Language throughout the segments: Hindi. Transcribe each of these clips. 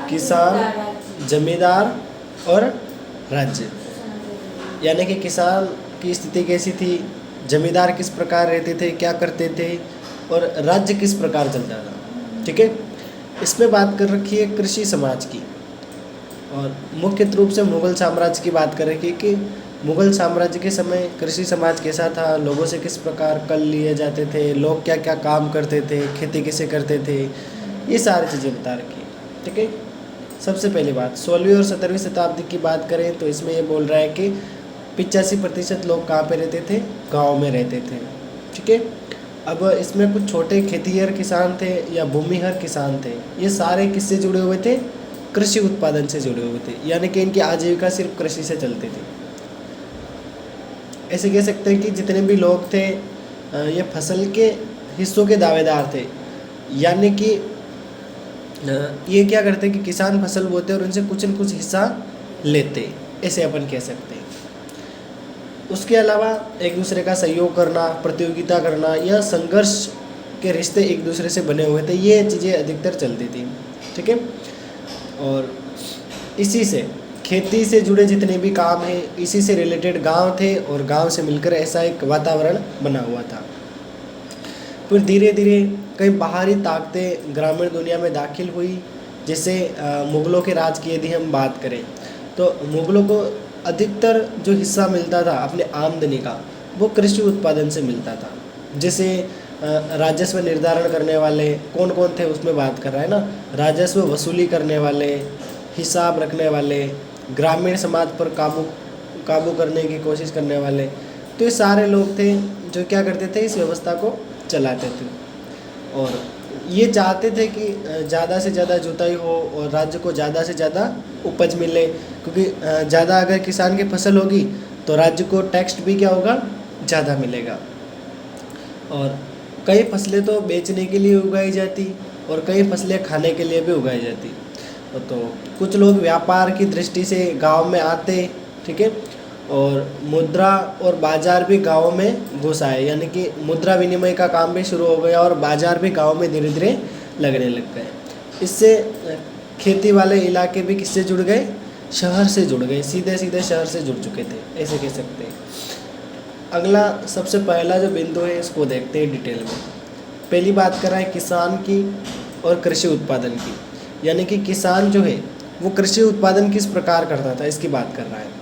किसान, जमींदार और राज्य। यानी कि किसान की स्थिति कैसी थी, जमींदार किस प्रकार रहते थे, क्या करते थे, और राज्य किस प्रकार चलता था। ठीक है, इसमें बात कर रखी है कृषि समाज की, और मुख्य रूप से मुगल साम्राज्य की बात कर रखी है कि मुगल साम्राज्य के समय कृषि समाज कैसा था, लोगों से किस प्रकार कर लिए जाते थे, लोग क्या क्या काम करते थे, खेती कैसे करते थे, ये सारी चीज़ें बता रखी है। ठीक है, सबसे पहली बात 16वीं और 17वीं शताब्दी की बात करें तो इसमें ये बोल रहा है कि 85% लोग कहाँ पे रहते थे, गाँव में रहते थे। ठीक है, अब इसमें कुछ छोटे खेतीहर किसान थे या भूमिहर किसान थे, ये सारे किससे जुड़े हुए थे, कृषि उत्पादन से जुड़े हुए थे, यानी कि इनकी आजीविका सिर्फ कृषि से चलती थी। ऐसे कह सकते हैं कि जितने भी लोग थे ये फसल के हिस्सों के दावेदार थे, यानी कि ये क्या करते कि किसान फसल बोते और उनसे कुछ न कुछ हिस्सा लेते, ऐसे अपन कह सकते हैं। उसके अलावा एक दूसरे का सहयोग करना, प्रतियोगिता करना या संघर्ष के रिश्ते एक दूसरे से बने हुए थे, ये चीज़ें अधिकतर चलती थी। ठीक है, और इसी से खेती से जुड़े जितने भी काम हैं, इसी से रिलेटेड गांव थे और गांव से मिलकर ऐसा एक वातावरण बना हुआ था। फिर धीरे धीरे कई बाहरी ताकतें ग्रामीण दुनिया में दाखिल हुई, जैसे मुग़लों के राज की यदि हम बात करें तो मुग़लों को अधिकतर जो हिस्सा मिलता था अपने आमदनी का, वो कृषि उत्पादन से मिलता था। जैसे राजस्व निर्धारण करने वाले कौन कौन थे उसमें बात कर रहा है ना, राजस्व वसूली करने वाले, हिसाब रखने वाले, ग्रामीण समाज पर काबू करने की कोशिश करने वाले, तो ये सारे लोग थे जो क्या करते थे, इस व्यवस्था को चलाते थे। और ये चाहते थे कि ज़्यादा से ज़्यादा जुताई हो और राज्य को ज़्यादा से ज़्यादा उपज मिले, क्योंकि ज़्यादा अगर किसान की फसल होगी तो राज्य को टैक्स भी क्या होगा, ज़्यादा मिलेगा। और कई फसलें तो बेचने के लिए उगाई जाती और कई फसलें खाने के लिए भी उगाई जाती। तो कुछ लोग व्यापार की दृष्टि से गांव में आते, ठीक है, और मुद्रा और बाज़ार भी गाँव में घुस आए, यानी कि मुद्रा विनिमय का काम भी शुरू हो गया और बाज़ार भी गाँव में धीरे धीरे लगने लग गए। इससे खेती वाले इलाके भी किससे जुड़ गए, शहर से जुड़ गए, सीधे सीधे शहर से जुड़ चुके थे, ऐसे कह सकते हैं। अगला सबसे पहला जो बिंदु है इसको देखते हैं डिटेल में। पहली बात कर रहा है किसान की और कृषि उत्पादन की, यानी कि किसान जो है वो कृषि उत्पादन किस प्रकार करता था, इसकी बात कर रहा है।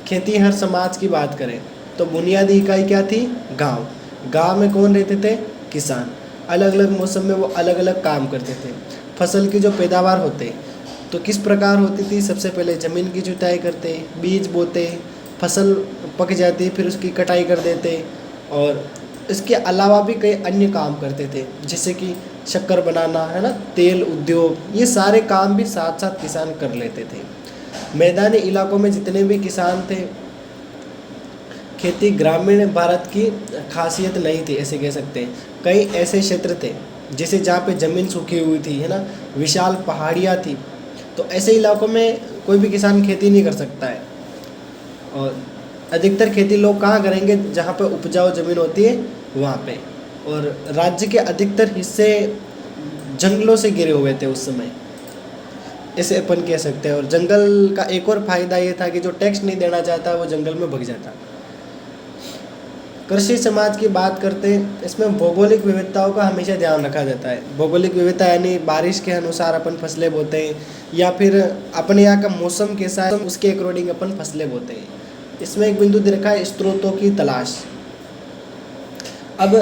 खेती हर समाज की बात करें तो बुनियादी इकाई क्या थी, गांव। गांव में कौन रहते थे, किसान। अलग अलग मौसम में वो अलग अलग काम करते थे। फसल की जो पैदावार होते तो किस प्रकार होती थी, सबसे पहले ज़मीन की जुताई करते, बीज बोते, फसल पक जाती फिर उसकी कटाई कर देते, और इसके अलावा भी कई अन्य काम करते थे, जैसे कि शक्कर बनाना है ना, तेल उद्योग, ये सारे काम भी साथ साथ किसान कर लेते थे। मैदानी इलाकों में जितने भी किसान थे, खेती ग्रामीण भारत की खासियत नहीं थी, ऐसे कह सकते हैं। कई ऐसे क्षेत्र थे जैसे जहाँ पे ज़मीन सूखी हुई थी, है ना, विशाल पहाड़ियाँ थी, तो ऐसे इलाकों में कोई भी किसान खेती नहीं कर सकता है। और अधिकतर खेती लोग कहाँ करेंगे, जहाँ पे उपजाऊ ज़मीन होती है वहाँ पे। और राज्य के अधिकतर हिस्से जंगलों से घिरे हुए थे उस समय, ऐसे अपन कह सकते हैं। और जंगल का एक और फायदा ये था कि जो टैक्स नहीं देना चाहता वो जंगल में भग जाता। कृषि समाज की बात करते हैं, इसमें भौगोलिक विविधताओं का हमेशा ध्यान रखा जाता है। भौगोलिक विविधता यानी बारिश के अनुसार अपन फसलें बोते हैं, या फिर अपने यहाँ का मौसम कैसा है उसके अकॉर्डिंग अपन फसलें बोते हैं। इसमें एक बिंदु दे रखा है स्रोतों की तलाश। अब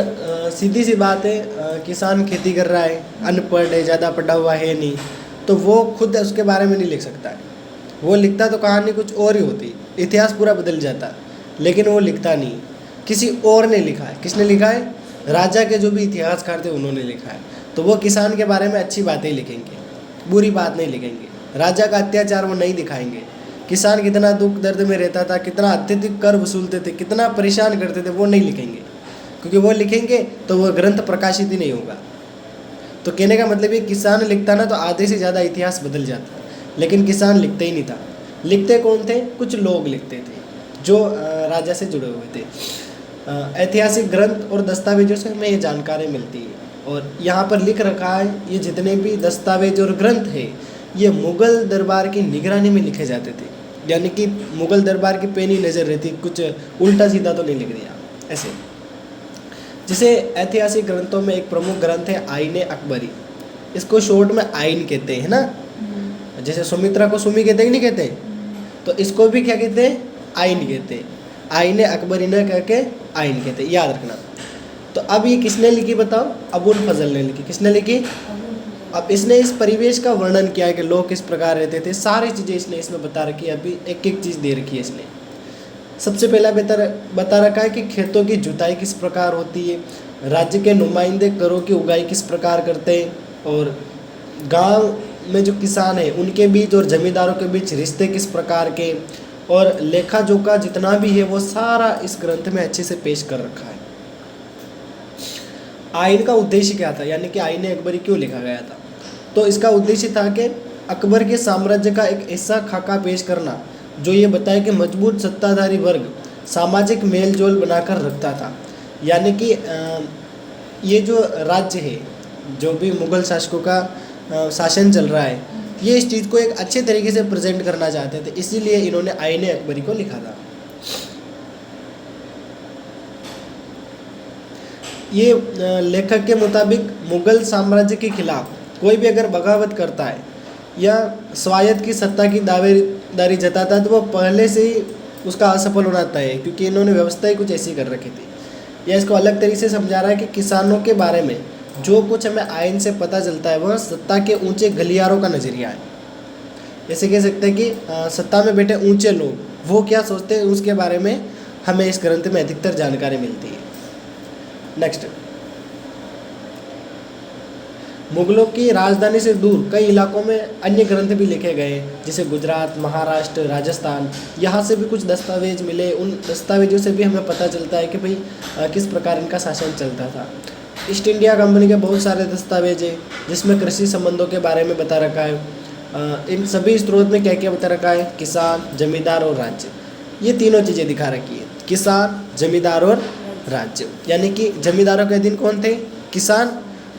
सीधी सी बात है, किसान खेती कर रहा है, अनपढ़ है, ज़्यादा पढ़ा हुआ है नहीं, तो वो खुद उसके बारे में नहीं लिख सकता है। वो लिखता तो कहानी कुछ और ही होती, इतिहास पूरा बदल जाता, लेकिन वो लिखता नहीं, किसी और ने लिखा है। किसने लिखा है, राजा के जो भी इतिहासकार थे उन्होंने लिखा है। तो वो किसान के बारे में अच्छी बातें लिखेंगे, बुरी बात नहीं लिखेंगे। राजा का अत्याचार वो नहीं दिखाएंगे, किसान कितना दुख दर्द में रहता था, कितना अत्यधिक कर वसूलते थे, कितना परेशान करते थे, वो नहीं लिखेंगे, क्योंकि वो लिखेंगे तो वो ग्रंथ प्रकाशित ही नहीं होगा। तो कहने का मतलब ये, किसान लिखता ना तो आधे से ज़्यादा इतिहास बदल जाता, लेकिन किसान लिखते ही नहीं था। लिखते कौन थे, कुछ लोग लिखते थे जो राजा से जुड़े हुए थे। ऐतिहासिक ग्रंथ और दस्तावेजों से हमें ये जानकारी मिलती है, और यहाँ पर लिख रखा है ये जितने भी दस्तावेज और ग्रंथ है ये मुग़ल दरबार की निगरानी में लिखे जाते थे, यानी कि मुग़ल दरबार की पैनी नज़र रहती, कुछ उल्टा सीधा तो नहीं लिख दिया ऐसे। जैसे ऐतिहासिक ग्रंथों में एक प्रमुख ग्रंथ है आईन अकबरी, इसको शॉर्ट में आईन कहते हैं ना, जैसे सुमित्रा को सुमी कहते हैं कि नहीं कहते, तो इसको भी क्या कहते हैं, आईन कहते हैं। आईन अकबरी ने कह के आईन कहते हैं, याद रखना। तो अब ये किसने लिखी बताओ, अबुल फजल ने लिखी। किसने लिखी? अब इसने इस परिवेश का वर्णन किया है कि लोग किस प्रकार रहते थे, सारी चीज़ें इसने इसमें बता रखी है। अभी एक एक चीज़ दे रखी है इसने। सबसे पहला बता रखा है कि खेतों की जुताई किस प्रकार होती है, राज्य के नुमाइंदे करों की उगाई किस प्रकार करते हैं, और गांव में जो किसान हैं उनके बीच और जमींदारों के बीच रिश्ते किस प्रकार के, और लेखा जोखा जितना भी है वो सारा इस ग्रंथ में अच्छे से पेश कर रखा है। आईन का उद्देश्य क्या था, यानी कि आईन अकबरी क्यों लिखा गया था? तो इसका उद्देश्य था कि अकबर के साम्राज्य का एक ऐसा खाका पेश करना जो ये बताए कि मजबूत सत्ताधारी वर्ग सामाजिक मेल जोल बनाकर रखता था, यानी कि ये जो राज्य है, जो भी मुग़ल शासकों का शासन चल रहा है, ये इस चीज़ को एक अच्छे तरीके से प्रेजेंट करना चाहते थे, इसीलिए इन्होंने आईन अकबरी को लिखा था। ये लेखक के मुताबिक मुग़ल साम्राज्य के खिलाफ कोई भी अगर बगावत करता है या स्वायत्त की सत्ता की दावेदारी जताता है तो वो पहले से ही उसका असफल होना तय है, क्योंकि इन्होंने व्यवस्था ही कुछ ऐसी कर रखी थी। या इसको अलग तरीके से समझा रहा है कि किसानों के बारे में जो कुछ हमें आईन से पता चलता है वह सत्ता के ऊंचे गलियारों का नज़रिया है। जैसे कह सकते हैं कि सत्ता में बैठे ऊंचे लोग वो क्या सोचते हैं उसके बारे में हमें इस ग्रंथ में अधिकतर जानकारी मिलती है। नेक्स्ट, मुगलों की राजधानी से दूर कई इलाकों में अन्य ग्रंथ भी लिखे गए, जैसे गुजरात, महाराष्ट्र, राजस्थान। यहाँ से भी कुछ दस्तावेज मिले, उन दस्तावेजों से भी हमें पता चलता है कि भाई किस प्रकार इनका शासन चलता था। ईस्ट इंडिया कंपनी के बहुत सारे दस्तावेज हैं जिसमें कृषि संबंधों के बारे में बता रखा है। इन सभी स्रोत में क्या क्या बता रखा है, किसान, जमींदार और राज्य, ये तीनों चीज़ें दिखा रखी है, किसान, जमींदार और राज्य। यानी कि जमींदारों के अधीन कौन थे, किसान,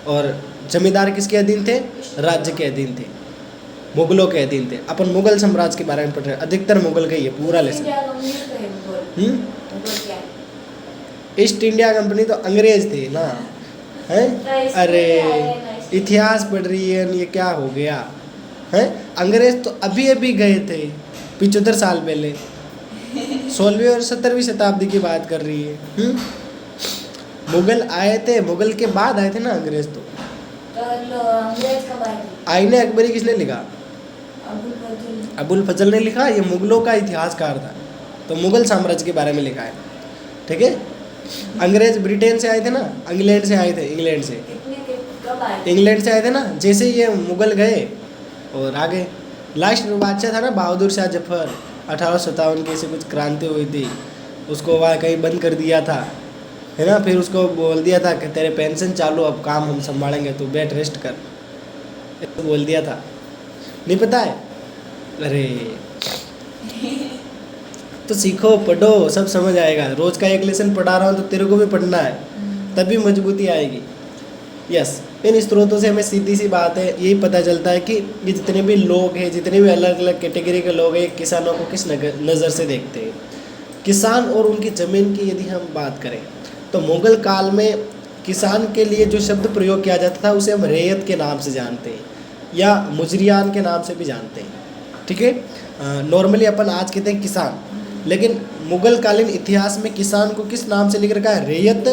और जमींदार किसके अधीन थे, राज्य के अधीन थे, मुगलों के अधीन थे। अपन मुगल साम्राज्य के बारे में पढ़ रहे हैं, अधिकतर मुगल का ही है पूरा लेसन। ईस्ट इंडिया कंपनी तो अंग्रेज थे ना, हैं? अरे इतिहास पढ़ रही है, ये क्या हो गया है? अंग्रेज तो अभी अभी गए थे 75 साल पहले, 16वीं और 17वीं शताब्दी की बात कर रही है। मुगल आए थे, मुगल के बाद आए थे ना अंग्रेज। तो अंग्रेज कब आए थे? आईन अकबरी किसने लिखा? अबुल फजल ने लिखा। ये मुगलों का इतिहासकार था, तो मुगल साम्राज्य के बारे में लिखा है, ठीक है। अंग्रेज ब्रिटेन से आए थे ना, इंग्लैंड से आए थे, इंग्लैंड से आए थे ना। जैसे ये मुगल गए और आ गए। लास्ट बादशाह था ना बहादुर शाह जफर, 1857 की ऐसे कुछ क्रांति हुई थी, उसको वहाँ कहीं बंद कर दिया था, है ना। फिर उसको बोल दिया था कि तेरे पेंशन चालू, अब काम हम संभालेंगे, तो बेड रेस्ट कर, तो बोल दिया था। नहीं पता है? अरे तो सीखो, पढ़ो, सब समझ आएगा। रोज़ का एक लेसन पढ़ा रहा हूँ तो तेरे को भी पढ़ना है, तभी मजबूती आएगी। यस, इन स्रोतों से हमें सीधी सी बात है यही पता चलता है कि ये जितने भी लोग हैं, जितने भी अलग अलग कैटेगरी के लोग हैं, किसानों को किस नज़र से देखते हैं। किसान और उनकी ज़मीन की यदि हम बात करें तो मुग़ल काल में किसान के लिए जो शब्द प्रयोग किया जाता था उसे हम रैयत के नाम से जानते हैं या मुजरियान के नाम से भी जानते हैं, ठीक है। नॉर्मली अपन आज कहते हैं किसान, लेकिन मुग़ल कालीन इतिहास में किसान को किस नाम से लिख रखा है, रैयत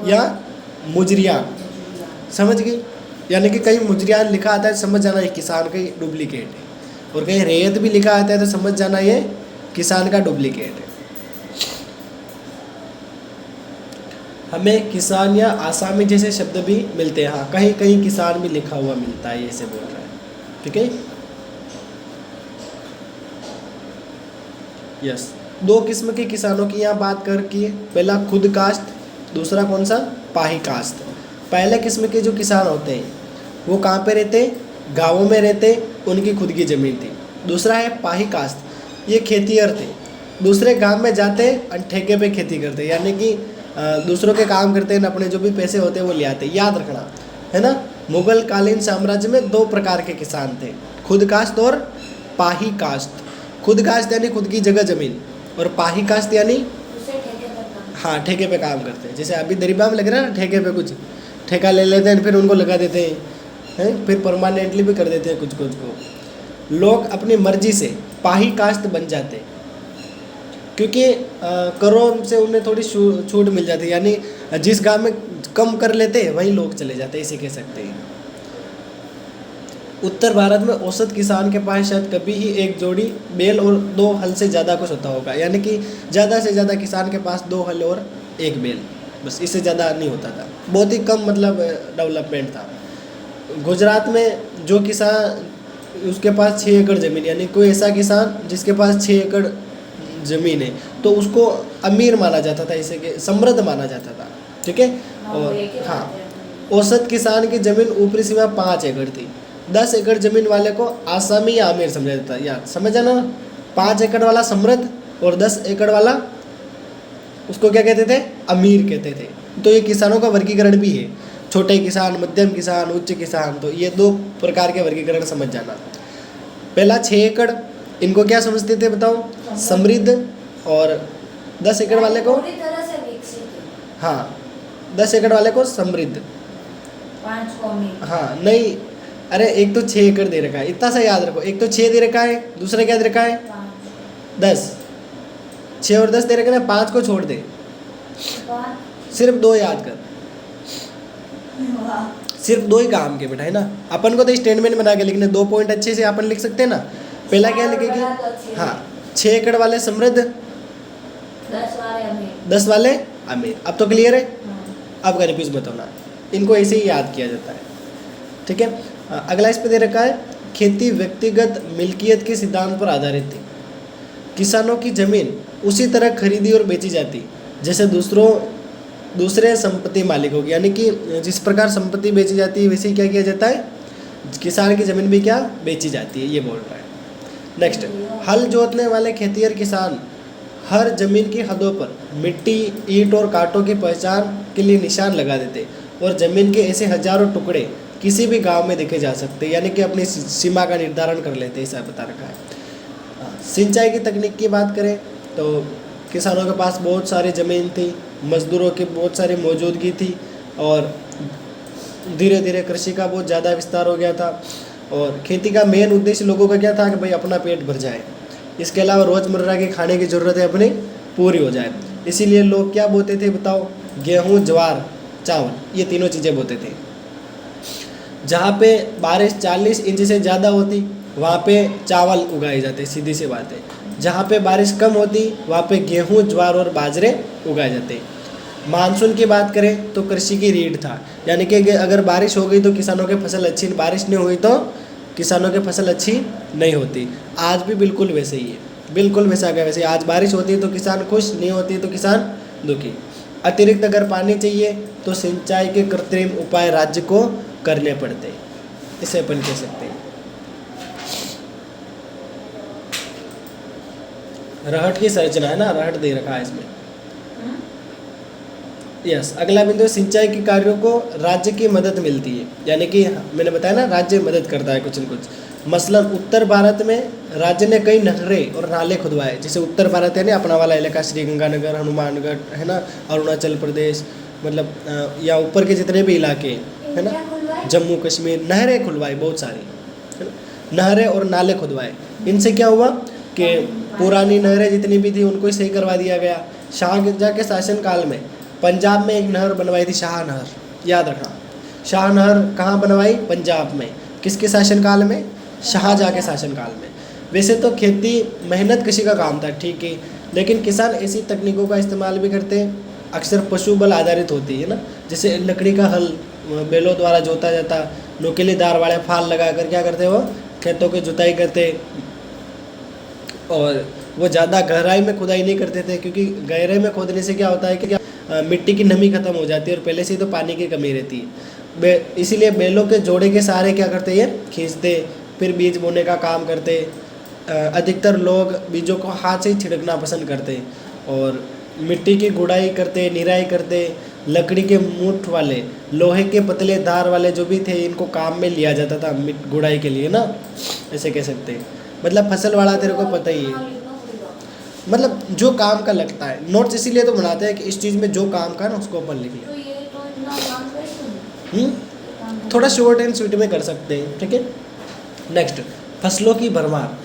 या मुजरियान। समझ गई? यानी कि कहीं मुजरियान लिखा आता है समझ जाना ये किसान का डुप्लीकेट है, और कहीं रैयत भी लिखा आता है तो समझ जाना ये किसान का डुप्लीकेट है। हमें किसान या आसामी जैसे शब्द भी मिलते हैं, हाँ कहीं कहीं किसान भी लिखा हुआ मिलता है, ऐसे बोल रहा है, ठीक है। यस, दो किस्म के किसानों की यहाँ बात कर की है। पहला खुद काश्त, दूसरा कौन सा, पाही काश्त। पहले किस्म के जो किसान होते हैं वो कहाँ पे रहते, गाँवों में रहते, उनकी खुद की ज़मीन थी। दूसरा है पाही काश्त, ये खेतीहर थे, दूसरे गांव में जाते और ठेके पे खेती करते, यानी कि दूसरों के काम करते हैं, अपने जो भी पैसे होते हैं वो ले आते। याद रखना है ना, मुगल कालीन साम्राज्य में दो प्रकार के किसान थे, खुद काश्त और पाही काश्त। खुद काश्त यानी खुद की जगह ज़मीन, और पाही काश्त यानी उसे ठेके पर काम। हाँ ठेके पे काम करते हैं। जैसे अभी दरिबा में लग रहा है ना, ठेके पे कुछ ठेका ले लेते हैं, फिर उनको लगा देते हैं, फिर परमानेंटली भी कर देते हैं कुछ कुछ को। लोग अपनी मर्जी से पाही काश्त बन जाते, क्योंकि करों से उन्हें थोड़ी छूट मिल जाती है, यानी जिस गांव में कम कर लेते वहीं लोग चले जाते, इसे कह सकते हैं। उत्तर भारत में औसत किसान के पास शायद कभी ही एक जोड़ी बैल और 2 हल से ज़्यादा कुछ होता होगा, यानी कि ज़्यादा से ज़्यादा किसान के पास 2 हल और 1 बैल, बस इससे ज़्यादा नहीं होता था। बहुत ही कम मतलब डेवलपमेंट था। गुजरात में जो किसान उसके पास 6 एकड़ ज़मीन, यानी कोई ऐसा किसान जिसके पास 6 एकड़ ज़मीन है तो उसको अमीर माना जाता था, इसे के समृद्ध माना जाता था, ठीक है। और हाँ, औसत किसान की ज़मीन ऊपरी सीमा 5 एकड़ थी। 10 एकड़ ज़मीन वाले को आसामी या अमीर समझा जाता है, यार समझ जाना। 5 एकड़ वाला समृद्ध और 10 एकड़ वाला उसको क्या कहते थे, अमीर कहते थे। तो ये किसानों का वर्गीकरण भी है, छोटे किसान, मध्यम किसान, उच्च किसान। तो ये 2 प्रकार के वर्गीकरण समझ जाना। पहला 6 एकड़, इनको क्या समझते थे बताओ, समृद्ध। और 10 एकड़ वाले को, पूरी तरह से विकसित है। हाँ 10 एकड़ वाले को समृद्ध। 5 को अमीर। हाँ नहीं, अरे एक तो 6 एकड़ दे रखा है, इतना सा याद रखो। एक तो 6 दे रखा है, दूसरा क्या दे रखा है, 10। 6 और 10 दे रखा है, 5 को छोड़ दे, 5। सिर्फ 2 याद कर, वाह। सिर्फ 2 ही काम के बेटा, है ना। अपन को तो स्टेटमेंट बना के लिखने 2 पॉइंट अच्छे से अपन लिख सकते हैं ना। पहला क्या लिखेगी, हाँ 6 एकड़ वाले समृद्ध, 10 वाले अमीर। 10 वाले अमीर। अब तो क्लियर है। हाँ। अब कन्फ्यूज मत होना, इनको ऐसे ही याद किया जाता है, ठीक है। अगला इस पे दे रखा है, खेती व्यक्तिगत मिल्कियत के सिद्धांत पर आधारित थी। किसानों की ज़मीन उसी तरह खरीदी और बेची जाती जैसे दूसरे संपत्ति मालिकों की, यानी कि जिस प्रकार संपत्ति बेची जाती है वैसे ही क्या किया जाता है, किसान की ज़मीन भी क्या बेची जाती है, ये बोल रहा है। नेक्स्ट, हल जोतने वाले खेतिहर किसान हर ज़मीन की हदों पर मिट्टी, ईंट और कांटों की पहचान के लिए निशान लगा देते, और ज़मीन के ऐसे हजारों टुकड़े किसी भी गांव में देखे जा सकते, यानी कि अपनी सीमा का निर्धारण कर लेते, ऐसा बता रखा है। सिंचाई की तकनीक की बात करें तो किसानों के पास बहुत सारी ज़मीन थी, मज़दूरों की बहुत सारी मौजूदगी थी, और धीरे धीरे कृषि का बहुत ज़्यादा विस्तार हो गया था। और खेती का मेन उद्देश्य लोगों का क्या था कि भाई अपना पेट भर जाए, इसके अलावा रोज़मर्रा के खाने की ज़रूरतें अपनी पूरी हो जाए। इसीलिए लोग क्या बोते थे बताओ, गेहूँ, ज्वार, चावल, ये तीनों चीज़ें बोते थे। जहाँ पे बारिश 40 इंच से ज़्यादा होती वहाँ पे चावल उगाए जाते, सीधी सी बात है। जहाँ पे बारिश कम होती वहाँ पे गेहूँ, ज्वार और बाजरे उगाए जाते। मानसून की बात करें तो कृषि की रीढ़ था, यानी कि अगर बारिश हो गई तो किसानों की फसल अच्छी, बारिश नहीं हुई तो किसानों की फसल अच्छी नहीं होती। आज भी बिल्कुल वैसे ही है, बिल्कुल वैसा क्या वैसे। आज बारिश होती है तो किसान खुश, नहीं होती तो किसान दुखी। अतिरिक्त अगर पानी चाहिए तो सिंचाई के कृत्रिम उपाय राज्य को करने पड़ते, इसे अपन कह सकते हैं। रहट की संरचना है ना, रहट दे रखा है इसमें। यस, अगला बिंदु, सिंचाई के कार्यों को राज्य की मदद मिलती है, यानी कि मैंने बताया ना राज्य मदद करता है कुछ न कुछ। मसलन उत्तर भारत में राज्य ने कई नहरें और नाले खुदवाए, जैसे उत्तर भारत है ना अपना वाला इलाका, श्री गंगानगर, हनुमानगढ़ है ना, अरुणाचल प्रदेश, मतलब या ऊपर के जितने भी इलाके है ना, जम्मू कश्मीर, नहरें खुलवाई बहुत सारी, है ना, नहरें और नाले खुदवाए। इनसे क्या हुआ कि पुरानी नहरें जितनी भी थी उनको ही सही करवा दिया गया। शाहजहाँ के शासनकाल में पंजाब में एक नहर बनवाई थी, शाह नहर, याद रखना। शाह नहर कहाँ बनवाई, पंजाब में। किसके शासनकाल में, शाहजहाँ के शासनकाल में। वैसे तो खेती मेहनत कशी का काम था, ठीक है, लेकिन किसान ऐसी तकनीकों का इस्तेमाल भी करते हैं, अक्सर पशु बल आधारित होती है ना, जैसे लकड़ी का हल बैलों द्वारा जोता जाता, नुकीलेदार वाले फाल लगा कर क्या करते वो खेतों की जुताई करते, और वो ज़्यादा गहराई में खुदाई नहीं करते थे, क्योंकि गहरे में खोदने से क्या होता है कि मिट्टी की नमी खत्म हो जाती है और पहले से ही तो पानी की कमी रहती है। इसीलिए बैलों के जोड़े के सहारे क्या करते, ये खींचते, फिर बीज बोने का काम करते। अधिकतर लोग बीजों को हाथ से ही छिड़कना पसंद करते, और मिट्टी की गुड़ाई करते, निराई करते, लकड़ी के मूठ वाले, लोहे के पतले धार वाले जो भी थे, इनको काम में लिया जाता था गुड़ाई के लिए ना, ऐसे कह सकते हैं। मतलब फसल वाला तेरे को पता ही है, हाँ, लिखना पड़ेगा। मतलब जो काम का लगता है। नोट्स इसीलिए तो बनाते हैं कि इस चीज़ में जो काम का ना उसको अपन लिख लें। तो ये तो इतना काम कैसे होगा? हम्म? ये काम थोड़ा शॉर्ट एंड स्वीट में कर सकते हैं, ठीक है। नेक्स्ट, फसलों की भरमार।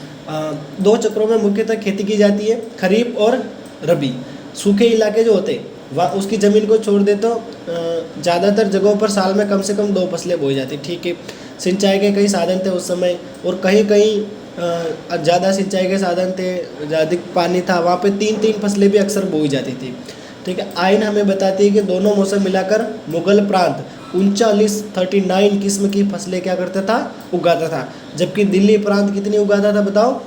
दो चक्रों में मुख्यतः खेती की जाती है, खरीफ और रबी। सूखे इलाके जो होते हैं वहाँ उसकी ज़मीन को छोड़ दे तो ज़्यादातर जगहों पर साल में कम से कम 2 फसलें बोई जाती, ठीक है। सिंचाई के कई साधन थे उस समय, और कहीं कहीं ज़्यादा सिंचाई के साधन थे, अधिक पानी था, वहाँ पे 3-3 फसलें भी अक्सर बोई जाती थी, ठीक है। आइन हमें बताती है कि दोनों मौसम मिलाकर मुगल प्रांत 39 किस्म की फसलें क्या करता था, उगाता था, जबकि दिल्ली प्रांत कितनी उगाता था बताओ,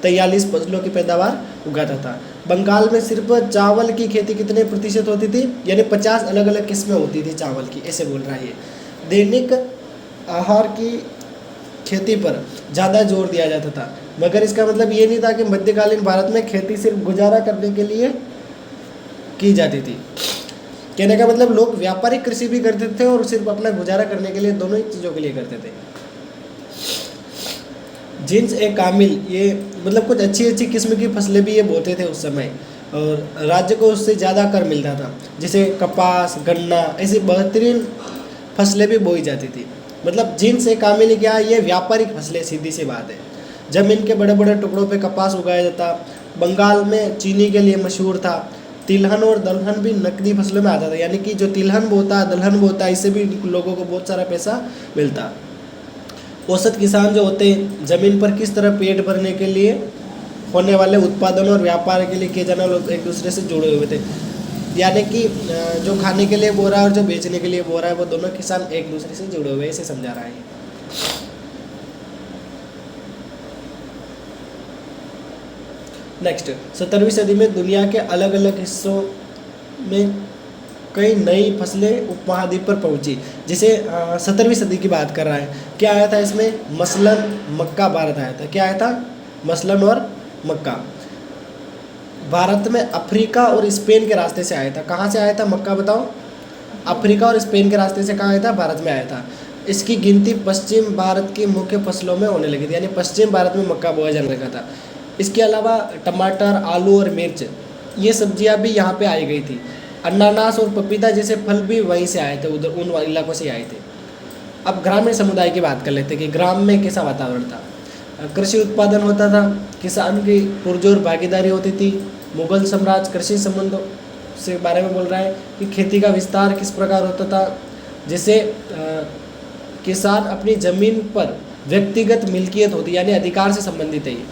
43 फसलों की पैदावार उगाता था। बंगाल में सिर्फ चावल की खेती कितने प्रतिशत होती थी, यानी 50 अलग अलग किस्में होती थी चावल की, ऐसे बोल रहा है ये। दैनिक आहार की खेती पर ज़्यादा जोर दिया जाता था, मगर इसका मतलब ये नहीं था कि मध्यकालीन भारत में खेती सिर्फ गुजारा करने के लिए की जाती थी। कहने का मतलब लोग व्यापारिक कृषि भी करते थे और सिर्फ अपना गुजारा करने के लिए, दोनों ही चीज़ों के लिए करते थे। जिन्स ए कामिल, ये मतलब कुछ अच्छी अच्छी किस्म की फसलें भी ये बोते थे उस समय, और राज्य को उससे ज़्यादा कर मिलता था, जैसे कपास, गन्ना, ऐसी बेहतरीन फसलें भी बोई जाती थी। मतलब जिन्स ए कामिल क्या, ये व्यापारिक फसलें, सीधी सी बात है। जमीन के बड़े बड़े टुकड़ों पे कपास उगाया जाता। बंगाल में चीनी के लिए मशहूर था। तिलहन और दलहन भी नकदी फसलों में आता था, यानी कि जो तिलहन बोता है, दलहन बोता है, इससे भी लोगों को बहुत सारा पैसा मिलता। औसत किसान जो होते हैं, ज़मीन पर किस तरह पेट भरने के लिए होने वाले उत्पादन और व्यापार के लिए किए जाने वाले एक दूसरे से जुड़े हुए थे, यानी कि जो खाने के लिए बो रहा है और जो बेचने के लिए बो रहा है, वो दोनों किसान एक दूसरे से जुड़े हुए, ऐसे समझा रहा है। नेक्स्ट, 17वीं सदी में दुनिया के अलग अलग हिस्सों में कई नई फसलें उपमहाद्वीप पर पहुंची। जैसे 17वीं सदी की बात कर रहा है, क्या आया था इसमें, मसलन मक्का भारत आया था। क्या आया था, मसलन और मक्का भारत में अफ्रीका और स्पेन के रास्ते से आया था। कहाँ से आया था मक्का बताओ, अफ्रीका और स्पेन के रास्ते से कहाँ आया था, भारत में आया था। इसकी गिनती पश्चिम भारत की मुख्य फसलों में होने लगी थी, यानी पश्चिम भारत में मक्का बोया जाने लगा था। इसके अलावा टमाटर, आलू और मिर्च, ये सब्जियां भी यहाँ पे आई गई थी। अनानास और पपीता जैसे फल भी वहीं से आए थे, उधर उन इलाकों से आए थे। अब ग्रामीण समुदाय की बात कर लेते हैं कि ग्राम में कैसा वातावरण था। कृषि उत्पादन होता था, किसान की पुरजोर भागीदारी होती थी। मुगल साम्राज्य कृषि संबंधों से बारे में बोल रहा है कि खेती का विस्तार किस प्रकार होता था। जैसे किसान अपनी ज़मीन पर व्यक्तिगत मिल्कियत होती, यानी अधिकार से संबंधित है ये।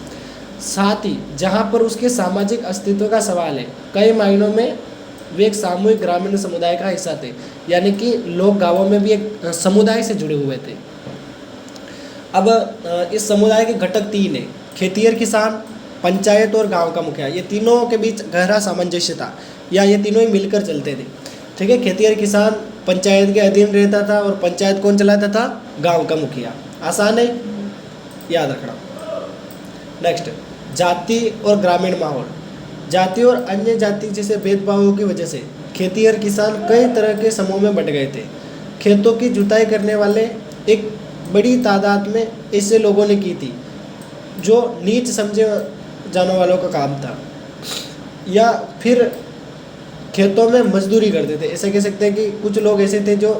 साथ ही जहाँ पर उसके सामाजिक अस्तित्व का सवाल है, कई मायनों में वे एक सामूहिक ग्रामीण समुदाय का हिस्सा थे, यानी कि लोग गांवों में भी एक समुदाय से जुड़े हुए थे। अब इस समुदाय के घटक 3 है, खेतिहर किसान, पंचायत और गांव का मुखिया। ये तीनों के बीच गहरा सामंजस्य था, या ये तीनों ही मिलकर चलते थे, ठीक है। खेतिहर किसान पंचायत के अधीन रहता था, और पंचायत कौन चलाता था, गाँव का मुखिया। आसान है, याद रखना। नेक्स्ट, जाति और ग्रामीण माहौल। जाति और अन्य जाति जैसे भेदभावों की वजह से खेतिहर किसान कई तरह के समूह में बंट गए थे। खेतों की जुताई करने वाले एक बड़ी तादाद में ऐसे लोगों ने की थी जो नीच समझे जाने वालों का काम था, या फिर खेतों में मजदूरी करते थे। ऐसे कह सकते हैं कि कुछ लोग ऐसे थे जो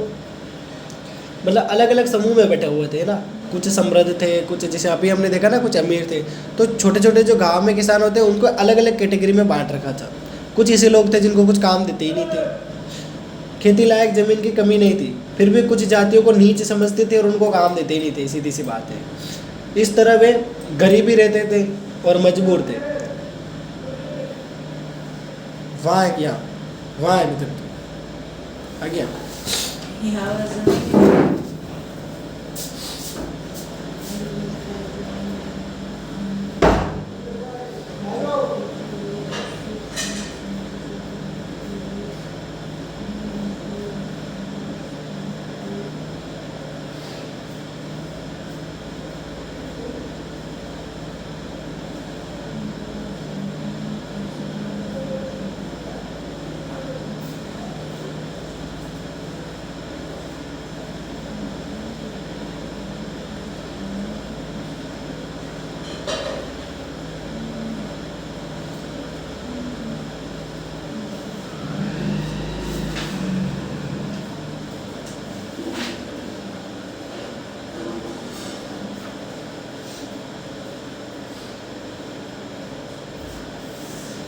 मतलब अलग अलग समूह में बैठे हुए थे ना, कुछ समृद्ध थे, कुछ जैसे अभी हमने देखा ना कुछ अमीर थे। तो छोटे छोटे जो गांव में किसान होते हैं उनको अलग अलग कैटेगरी में बांट रखा था। कुछ ऐसे लोग थे जिनको कुछ काम देते ही नहीं थे, खेती लायक ज़मीन की कमी नहीं थी, फिर भी कुछ जातियों को नीच समझते थे और उनको काम देते ही नहीं थे, सीधी सी बात है। इस तरह वे गरीबी रहते थे और मजबूर थे। वहाँ है क्या, वहाँ है मित्र, आ गया।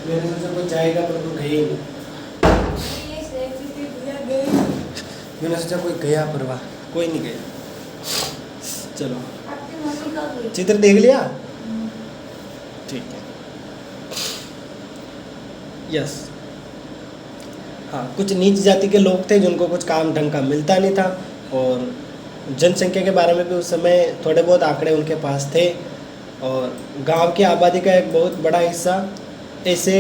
मैंने सोचा कोई जाएगा पर वो गए ही नहीं। ये सेल्फी पे भैया गए। मैंने सोचा कोई गया पर वाह कोई नहीं गया। चलो आपकी मम्मी का गई। चित्र देख लिया? ठीक है। यस। हाँ, कुछ नीच जाति के लोग थे जिनको कुछ काम ढंग का मिलता नहीं था, और जनसंख्या के बारे में भी उस समय थोड़े बहुत आंकड़े उनके पास थे, और गांव की आबादी का एक बहुत बड़ा हिस्सा ऐसे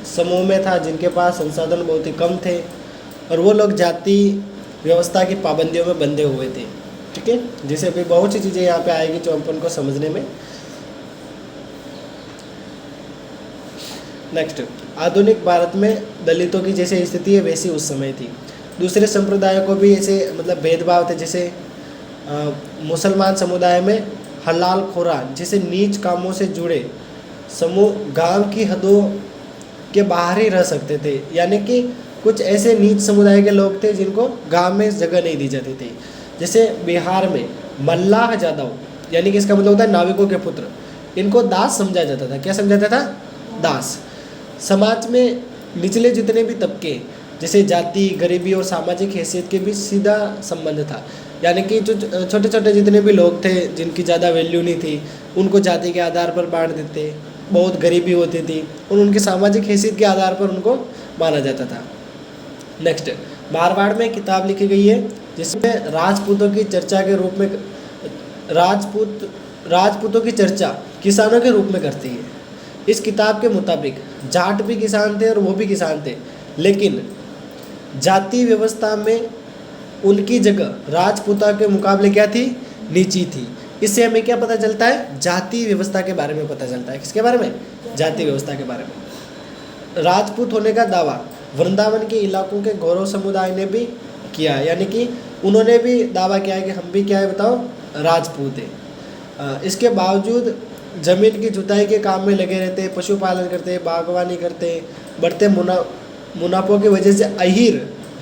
समूह में था जिनके पास संसाधन बहुत ही कम थे, और वो लोग जाति व्यवस्था की पाबंदियों में बंधे हुए थे। ठीक है, जैसे अभी बहुत सी चीज़ें यहाँ पे आएगी जो अपन को समझने में। नेक्स्ट, आधुनिक भारत में दलितों की जैसे स्थिति है वैसी उस समय थी। दूसरे संप्रदायों को भी ऐसे मतलब भेदभाव थे, जैसे मुसलमान समुदाय में हलाल खोरा जैसे नीच कामों से जुड़े समूह गांव की हदों के बाहर ही रह सकते थे, यानी कि कुछ ऐसे नीच समुदाय के लोग थे जिनको गांव में जगह नहीं दी जाती थी। जैसे बिहार में मल्लाह जादव, यानी कि इसका मतलब होता है नाविकों के पुत्र, इनको दास समझा जाता था। क्या समझा जाता था? दास। समाज में निचले जितने भी तबके जैसे जाति, गरीबी और सामाजिक हैसियत के बीच सीधा संबंध था, यानी कि जो छोटे छोटे जितने भी लोग थे जिनकी ज़्यादा वैल्यू नहीं थी उनको जाति के आधार पर बांट देते, बहुत गरीबी होती थी और उनकी सामाजिक हैसियत के आधार पर उनको माना जाता था। नेक्स्ट, मारवाड़ में किताब लिखी गई है जिसमें राजपूतों की चर्चा के रूप में राजपूतों की चर्चा किसानों के रूप में करती है। इस किताब के मुताबिक जाट भी किसान थे और वो भी किसान थे, लेकिन जाति व्यवस्था में उनकी जगह राजपूता के मुकाबले क्या थी? नीची थी। इससे हमें क्या पता चलता है? जाति व्यवस्था के बारे में पता चलता है। किसके बारे में? जाति व्यवस्था के बारे में। राजपूत होने का दावा वृंदावन के इलाकों के गौरव समुदाय ने भी किया, यानी कि उन्होंने भी दावा किया है कि हम भी क्या है बताओ? राजपूत हैं। इसके बावजूद जमीन की जुताई के काम में लगे रहते, पशुपालन करते, बागवानी करते, बढ़ते मुनाफों की वजह से अहीर,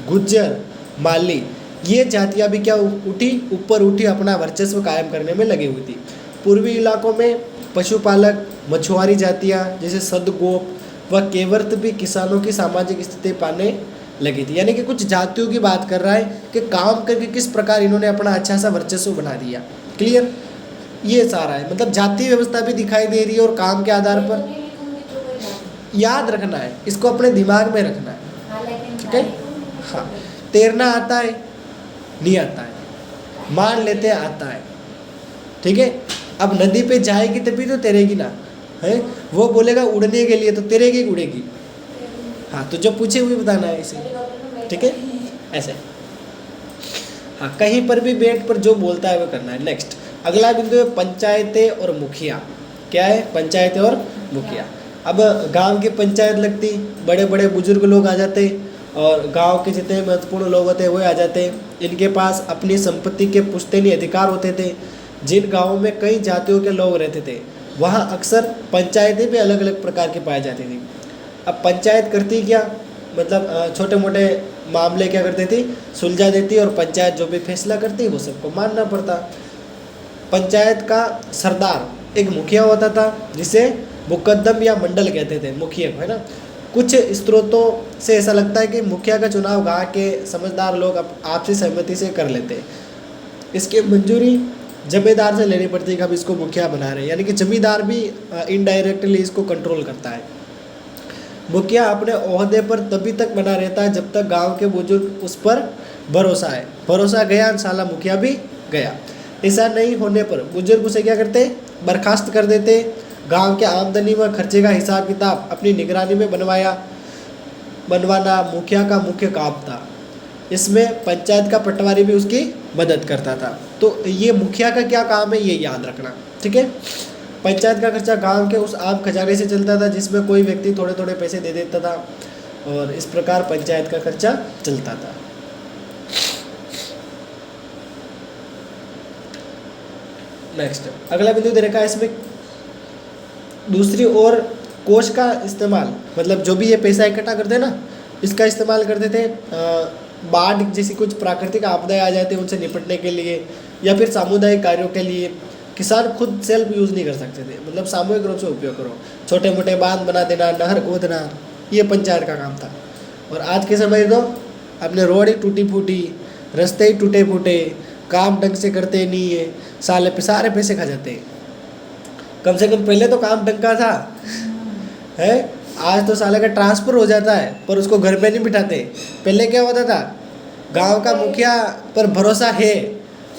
गुज्जर, माली ये जातियाँ भी क्या ऊपर उठी अपना वर्चस्व कायम करने में लगी हुई थी। पूर्वी इलाकों में पशुपालक, मछुआरी जातियाँ जैसे सदगोप व केवर्त भी किसानों की सामाजिक स्थिति पाने लगी थी। यानी कि कुछ जातियों की बात कर रहा है कि काम करके किस प्रकार इन्होंने अपना अच्छा सा वर्चस्व बना दिया। क्लियर? ये सारा है, मतलब जाति व्यवस्था भी दिखाई दे रही है और काम के आधार पर याद रखना है, इसको अपने दिमाग में रखना है। ठीक है? हाँ, तैरना आता है? नहीं आता है, मान लेते आता है। ठीक है, अब नदी पे जाएगी तभी तो तैरेगी ना, है? वो बोलेगा उड़ने के लिए तो तैरेगी, उड़ेगी। हाँ, तो जो पूछे हुए बताना है इसे। ठीक है, ऐसे। हाँ, कहीं पर भी बैठ पर जो बोलता है वो करना है। नेक्स्ट, अगला बिंदु है पंचायतें और मुखिया। क्या है? पंचायतें और मुखिया। अब गांव की पंचायत लगती, बड़े बड़े बुजुर्ग लोग आ जाते और गांव के जितने महत्वपूर्ण लोग होते हैं वो आ जाते। इनके पास अपनी संपत्ति के पुश्तैनी अधिकार होते थे। जिन गाँवों में कई जातियों के लोग रहते थे वहाँ अक्सर पंचायतें भी अलग अलग प्रकार की पाई जाती थी। अब पंचायत करती क्या? मतलब छोटे मोटे मामले क्या करती थी? सुलझा देती, और पंचायत जो भी फैसला करती वो सबको मानना पड़ता। पंचायत का सरदार एक मुखिया होता था जिसे मुकद्दम या मंडल कहते थे, मुखिया को, है ना। कुछ स्रोतों से ऐसा लगता है कि मुखिया का चुनाव गांव के समझदार लोग आपसी सहमति से कर लेते। इसकी मंजूरी जमींदार से लेनी पड़ती है कि अब इसको मुखिया बना रहे हैं, यानी कि जमींदार भी इनडायरेक्टली इसको कंट्रोल करता है। मुखिया अपने ओहदे पर तभी तक बना रहता है जब तक गांव के बुजुर्ग उस पर भरोसा है। भरोसा गया इंशाल्लाह मुखिया भी गया। ऐसा नहीं होने पर बुजुर्ग उसे क्या करते? बर्खास्त कर देते। गांव के आमदनी व खर्चे का हिसाब किताब अपनी निगरानी में बनवाना मुखिया का मुख्य काम था। इसमें पंचायत का पटवारी भी उसकी मदद करता था। तो ये मुखिया का क्या काम है ये याद रखना। ठीक है, पंचायत का खर्चा गांव के उस आम खजाने से चलता था जिसमें कोई व्यक्ति थोड़े थोड़े पैसे दे देता था, और इस प्रकार पंचायत का खर्चा चलता था। नेक्स्ट, अगला बिंदु दे रखा है इसमें दूसरी ओर कोष का इस्तेमाल, मतलब जो भी ये पैसा इकट्ठा करते हैं ना, इसका इस्तेमाल करते थे बाढ़ जैसी कुछ प्राकृतिक आपदाएं आ जाती हैं उनसे निपटने के लिए, या फिर सामुदायिक कार्यों के लिए, किसान खुद सेल्फ यूज़ नहीं कर सकते थे, मतलब सामूहिक रूप से उपयोग करो। छोटे मोटे बांध बना देना, नहर खोदना, ये पंचायत का काम था। और आज के समय तो अपने रोड ही टूटी फूटी, रास्ते ही टूटे फूटे, काम ढंग से करते नहीं है, साले पे सारे पैसे खा जाते हैं। कम से कम पहले तो काम ढंग का था है, आज तो साले का ट्रांसफ़र हो जाता है पर उसको घर पे नहीं बिठाते। पहले क्या होता था, गांव का मुखिया पर भरोसा है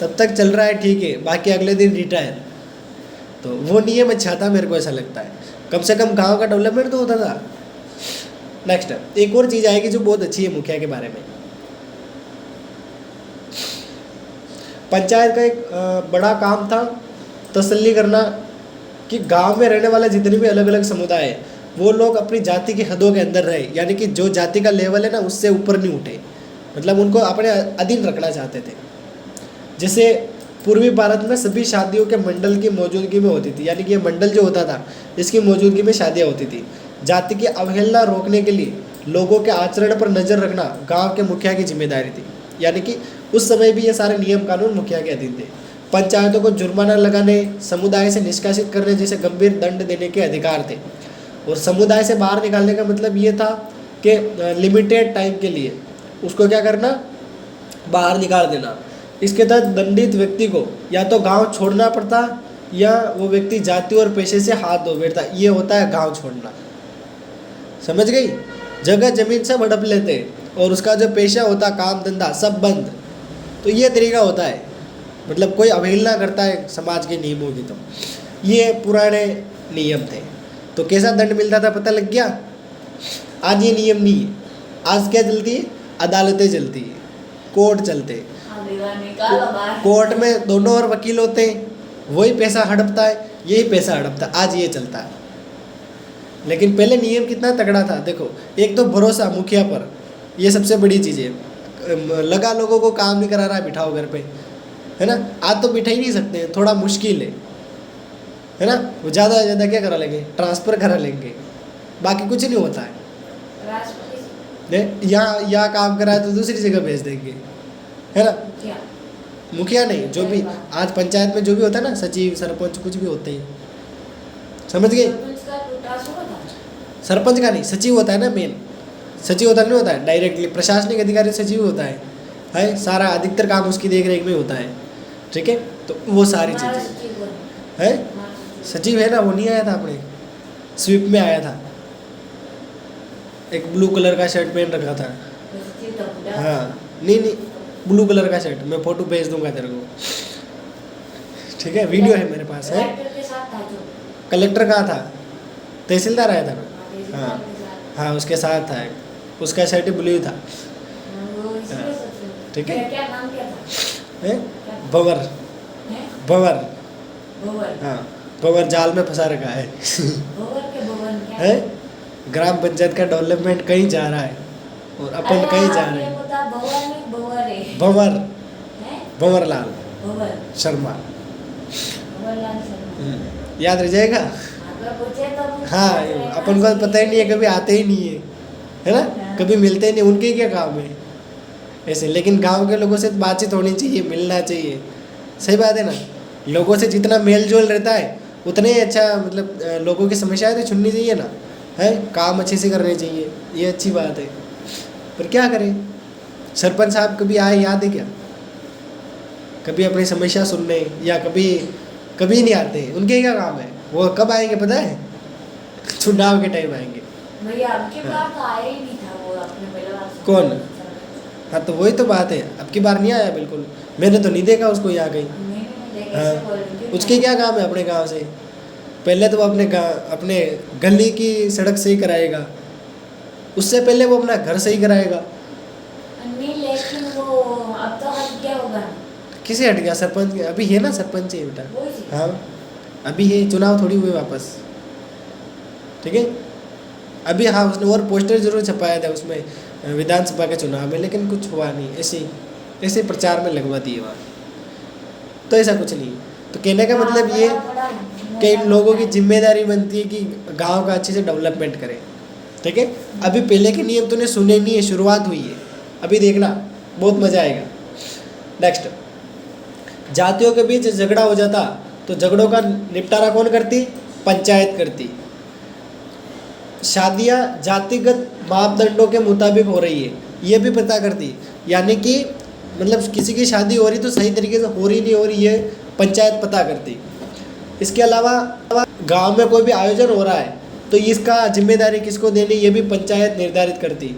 तब तक चल रहा है ठीक है, बाकी अगले दिन रिटायर। तो वो नियम अच्छा था, मेरे को ऐसा लगता है। कम से कम गांव का डेवलपमेंट तो होता था। नेक्स्ट एक और चीज़ आएगी जो बहुत अच्छी है मुखिया के बारे में। पंचायत का एक बड़ा काम था तसल्ली करना कि गांव में रहने वाले जितने भी अलग अलग समुदाय हैं वो लोग अपनी जाति की हदों के अंदर रहे, यानी कि जो जाति का लेवल है ना उससे ऊपर नहीं उठे, मतलब उनको अपने अधीन रखना चाहते थे। जैसे पूर्वी भारत में सभी शादियों के मंडल की मौजूदगी में होती थी, यानी कि ये मंडल जो होता था इसकी मौजूदगी में शादियाँ होती थी। जाति की अवहेलना रोकने के लिए लोगों के आचरण पर नज़र रखना गांव के मुखिया की जिम्मेदारी थी, यानी कि उस समय भी ये सारे नियम कानून मुखिया के अधीन थे। पंचायतों को जुर्माना लगाने, समुदाय से निष्कासित करने जैसे गंभीर दंड देने के अधिकार थे। और समुदाय से बाहर निकालने का मतलब ये था कि लिमिटेड टाइम के लिए उसको क्या करना, बाहर निकाल देना। इसके तहत दंडित व्यक्ति को या तो गांव छोड़ना पड़ता या वो व्यक्ति जाति और पेशे से हाथ धो बैठता। ये होता है गांव छोड़ना, समझ गई। जगह जमीन सब हड़प लेते और उसका जो पेशा होता, काम धंधा सब बंद। तो ये तरीका होता है, मतलब कोई अवहेलना करता है समाज के नियमों की। तो ये पुराने नियम थे। तो कैसा दंड मिलता था पता लग गया। आज ये नियम नहीं है, आज क्या चलती है, अदालतें चलती है, कोर्ट चलते। कोर्ट में दोनों और वकील होते हैं, वही पैसा हड़पता है, यही पैसा हड़पता है। आज ये चलता है। लेकिन पहले नियम कितना तगड़ा था देखो। एक तो भरोसा मुखिया पर, ये सबसे बड़ी चीज़ है। लगा लोगों को काम नहीं करा रहा है, बिठाओ घर पे, है ना। आज तो बिठा ही नहीं सकते हैं, थोड़ा मुश्किल है ना। वो ज़्यादा से ज़्यादा क्या करा लेंगे, ट्रांसफ़र करा लेंगे, बाकी कुछ नहीं होता है। यहाँ काम करा है तो दूसरी जगह भेज देंगे, है ना। मुखिया नहीं, जो भी आज पंचायत में जो भी होता है ना, सचिव सरपंच कुछ भी होते हैं, समझ गए। सरपंच का नहीं, सचिव होता है ना मेन। सचिव होता नहीं होता है, डायरेक्टली प्रशासनिक अधिकारी सचिव होता है सारा अधिकतर काम उसकी देख रेख में होता है, ठीक है। तो वो सारी चीज़ें है। सचिव है ना, वो नहीं आया था अपने स्वीप में, आया था एक ब्लू कलर का शर्ट पहन रखा था। हाँ नहीं ब्लू कलर का शर्ट, मैं फ़ोटो भेज दूंगा तेरे को, ठीक है। वीडियो है मेरे पास है। कलेक्टर कहाँ था, तहसीलदार आया था ना। हाँ उसके साथ था, उसका शर्ट ब्लू था, ठीक है। भंवर भंवर, हाँ भंवर जाल में फंसा रखा है। ग्राम पंचायत का डेवलपमेंट कहीं जा रहा है और अपन कहीं जा रहे हैं। भंवर भंवर लाल शर्मा, याद रह जाएगा। हाँ अपन को पता ही नहीं है, कभी आते ही नहीं है ना, कभी मिलते ही नहीं। उनके क्या काम है ऐसे। लेकिन गांव के लोगों से बातचीत होनी चाहिए, मिलना चाहिए, सही बात है ना। लोगों से जितना मेल जोल रहता है उतने ही अच्छा, मतलब लोगों की समस्याएं तो सुननी चाहिए ना, है काम अच्छे से करने चाहिए, ये अच्छी बात है। पर क्या करें, सरपंच साहब कभी आए याद है क्या, कभी अपनी समस्या सुनने, या कभी नहीं आते। उनके क्या काम है, वो कब आएंगे पता है, चुनाव के टाइम आएंगे। भैया आपके बार तो आया ही नहीं था वो, अपने पहले बार कौन। हाँ तो वही तो बात है, अब की बार नहीं आया बिल्कुल, मैंने तो नहीं देखा उसको यहाँ कहीं। हाँ उसके क्या काम है अपने गांव से। पहले तो वो अपने गली की सड़क सही कराएगा, उससे पहले वो अपना घर सही कराएगा। नहीं लेकिन वो अब तो हट गया होगा। किसे हट गया, सरपंच अभी है ना, सरपंच है बेटा। हाँ अभी है, चुनाव थोड़ी हुए वापस, ठीक है। अभी हाँ उसने और पोस्टर जरूर छपाया था उसमें विधानसभा के चुनाव में, लेकिन कुछ हुआ नहीं, ऐसे प्रचार में लगवा दिए वहाँ। तो ऐसा कुछ नहीं। तो कहने का मतलब ये कि इन लोगों की जिम्मेदारी बनती है कि गांव का अच्छे से डेवलपमेंट करें, ठीक है। अभी पहले के नियम तूने सुने नहीं है, शुरुआत हुई है, अभी देखना बहुत मज़ा आएगा। नेक्स्ट, जातियों के बीच झगड़ा हो जाता तो झगड़ों का निपटारा कौन करती? पंचायत करती। शादियाँ जातिगत मापदंडों के मुताबिक हो रही है, ये भी पता करती। यानी कि मतलब किसी की शादी हो रही तो सही तरीके से हो रही नहीं हो रही, ये पंचायत पता करती। इसके अलावा गांव में कोई भी आयोजन हो रहा है तो इसका जिम्मेदारी किसको देनी, ये भी पंचायत निर्धारित करती।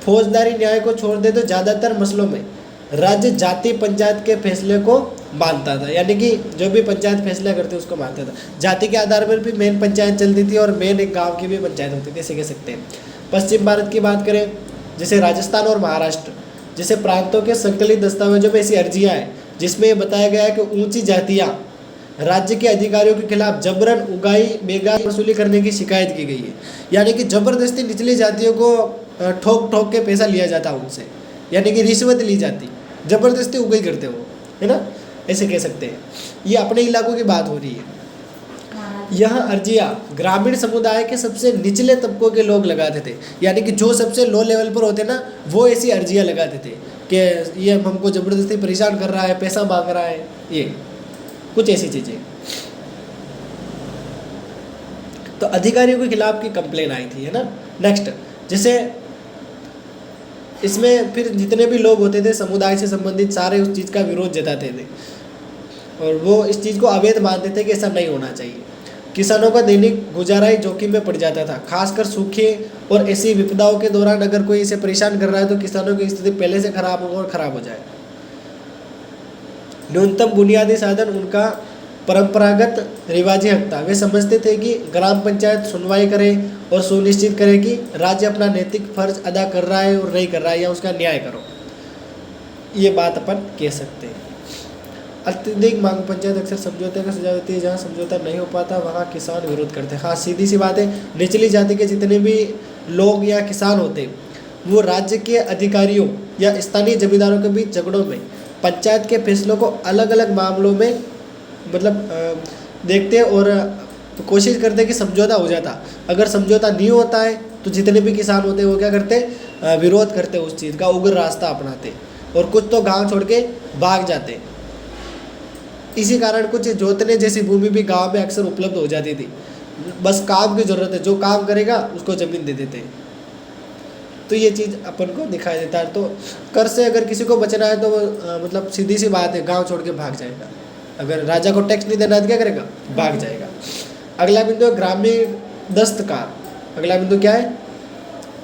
फौजदारी न्याय को छोड़ दे तो ज़्यादातर मसलों में राज्य जाति पंचायत के फैसले को मानता था। यानी कि जो भी पंचायत फैसला करते उसको मानता था। जाति के आधार पर भी मेन पंचायत चलती थी और मेन एक गांव की भी पंचायत होती थी, ऐसे कह सकते हैं। पश्चिम भारत की बात करें, जैसे राजस्थान और महाराष्ट्र जैसे प्रांतों के संकलित दस्तावेजों में ऐसी अर्जियाँ हैं जिसमें ये बताया गया है कि ऊंची जातियाँ राज्य के अधिकारियों के खिलाफ जबरन उगाई बेगाई वसूली करने की शिकायत की गई है। यानी कि जबरदस्ती निचली जातियों को ठोक ठोक के पैसा लिया जाता उनसे, यानी कि रिश्वत ली जाती, जबरदस्ती उगाई करते हो, है ना, ऐसे कह सकते हैं। ये अपने इलाकों की बात हो रही है। यह अर्जियाँ ग्रामीण समुदाय के सबसे निचले तबकों के लोग लगाते थे। यानी कि जो सबसे लो लेवल पर होते ना, वो ऐसी अर्जियाँ लगाते थे कि ये हमको ज़बरदस्ती परेशान कर रहा है, पैसा मांग रहा है, ये कुछ ऐसी चीज़ें। तो अधिकारियों के खिलाफ की कंप्लेन आई थी, है ना। नेक्स्ट, जैसे इसमें फिर जितने भी लोग होते थे समुदाय से संबंधित सारे उस चीज़ का विरोध जताते थे और वो इस चीज़ को अवैध मानते थे कि ऐसा नहीं होना चाहिए। किसानों का दैनिक गुजारा ही जोखिम में पड़ जाता था, खासकर सूखे और ऐसी विपदाओं के दौरान अगर कोई इसे परेशान कर रहा है तो किसानों की स्थिति पहले से खराब हो और ख़राब हो जाए। न्यूनतम बुनियादी साधन उनका परंपरागत रिवाजी हक था। वे समझते थे कि ग्राम पंचायत सुनवाई करे और सुनिश्चित करे कि राज्य अपना नैतिक फर्ज अदा कर रहा है और नहीं कर रहा है, या उसका न्याय करो। ये बात अपन कह सकते हैं। अत्यधिक मांग पंचायत अक्सर समझौते का सुझाव देती है। जहाँ समझौता नहीं हो पाता वहाँ किसान विरोध करते हैं। हाँ, सीधी सी बात है, निचली जाति के जितने भी लोग या किसान होते हैं वो राज्य के अधिकारियों या स्थानीय जमींदारों के बीच झगड़ों में पंचायत के फैसलों को अलग अलग मामलों में मतलब देखते और कोशिश करते कि समझौता हो जाता। अगर समझौता नहीं होता है तो जितने भी किसान होते हैं वो क्या करते, विरोध करते, उस चीज़ का उग्र रास्ता अपनाते और कुछ तो गांव छोड़ के भाग जाते। इसी कारण कुछ जोतने जैसी भूमि भी गांव में अक्सर उपलब्ध हो जाती थी। बस काम की ज़रूरत है, जो काम करेगा उसको ज़मीन दे देते हैं। तो ये चीज़ अपन को दिखाई देता है। तो कर से अगर किसी को बचना है तो मतलब सीधी सी बात है, गांव छोड़ के भाग जाएगा। अगर राजा को टैक्स नहीं देना है तो क्या करेगा, भाग जाएगा। अगला बिंदु है ग्रामीण दस्तकार। अगला बिंदु क्या है,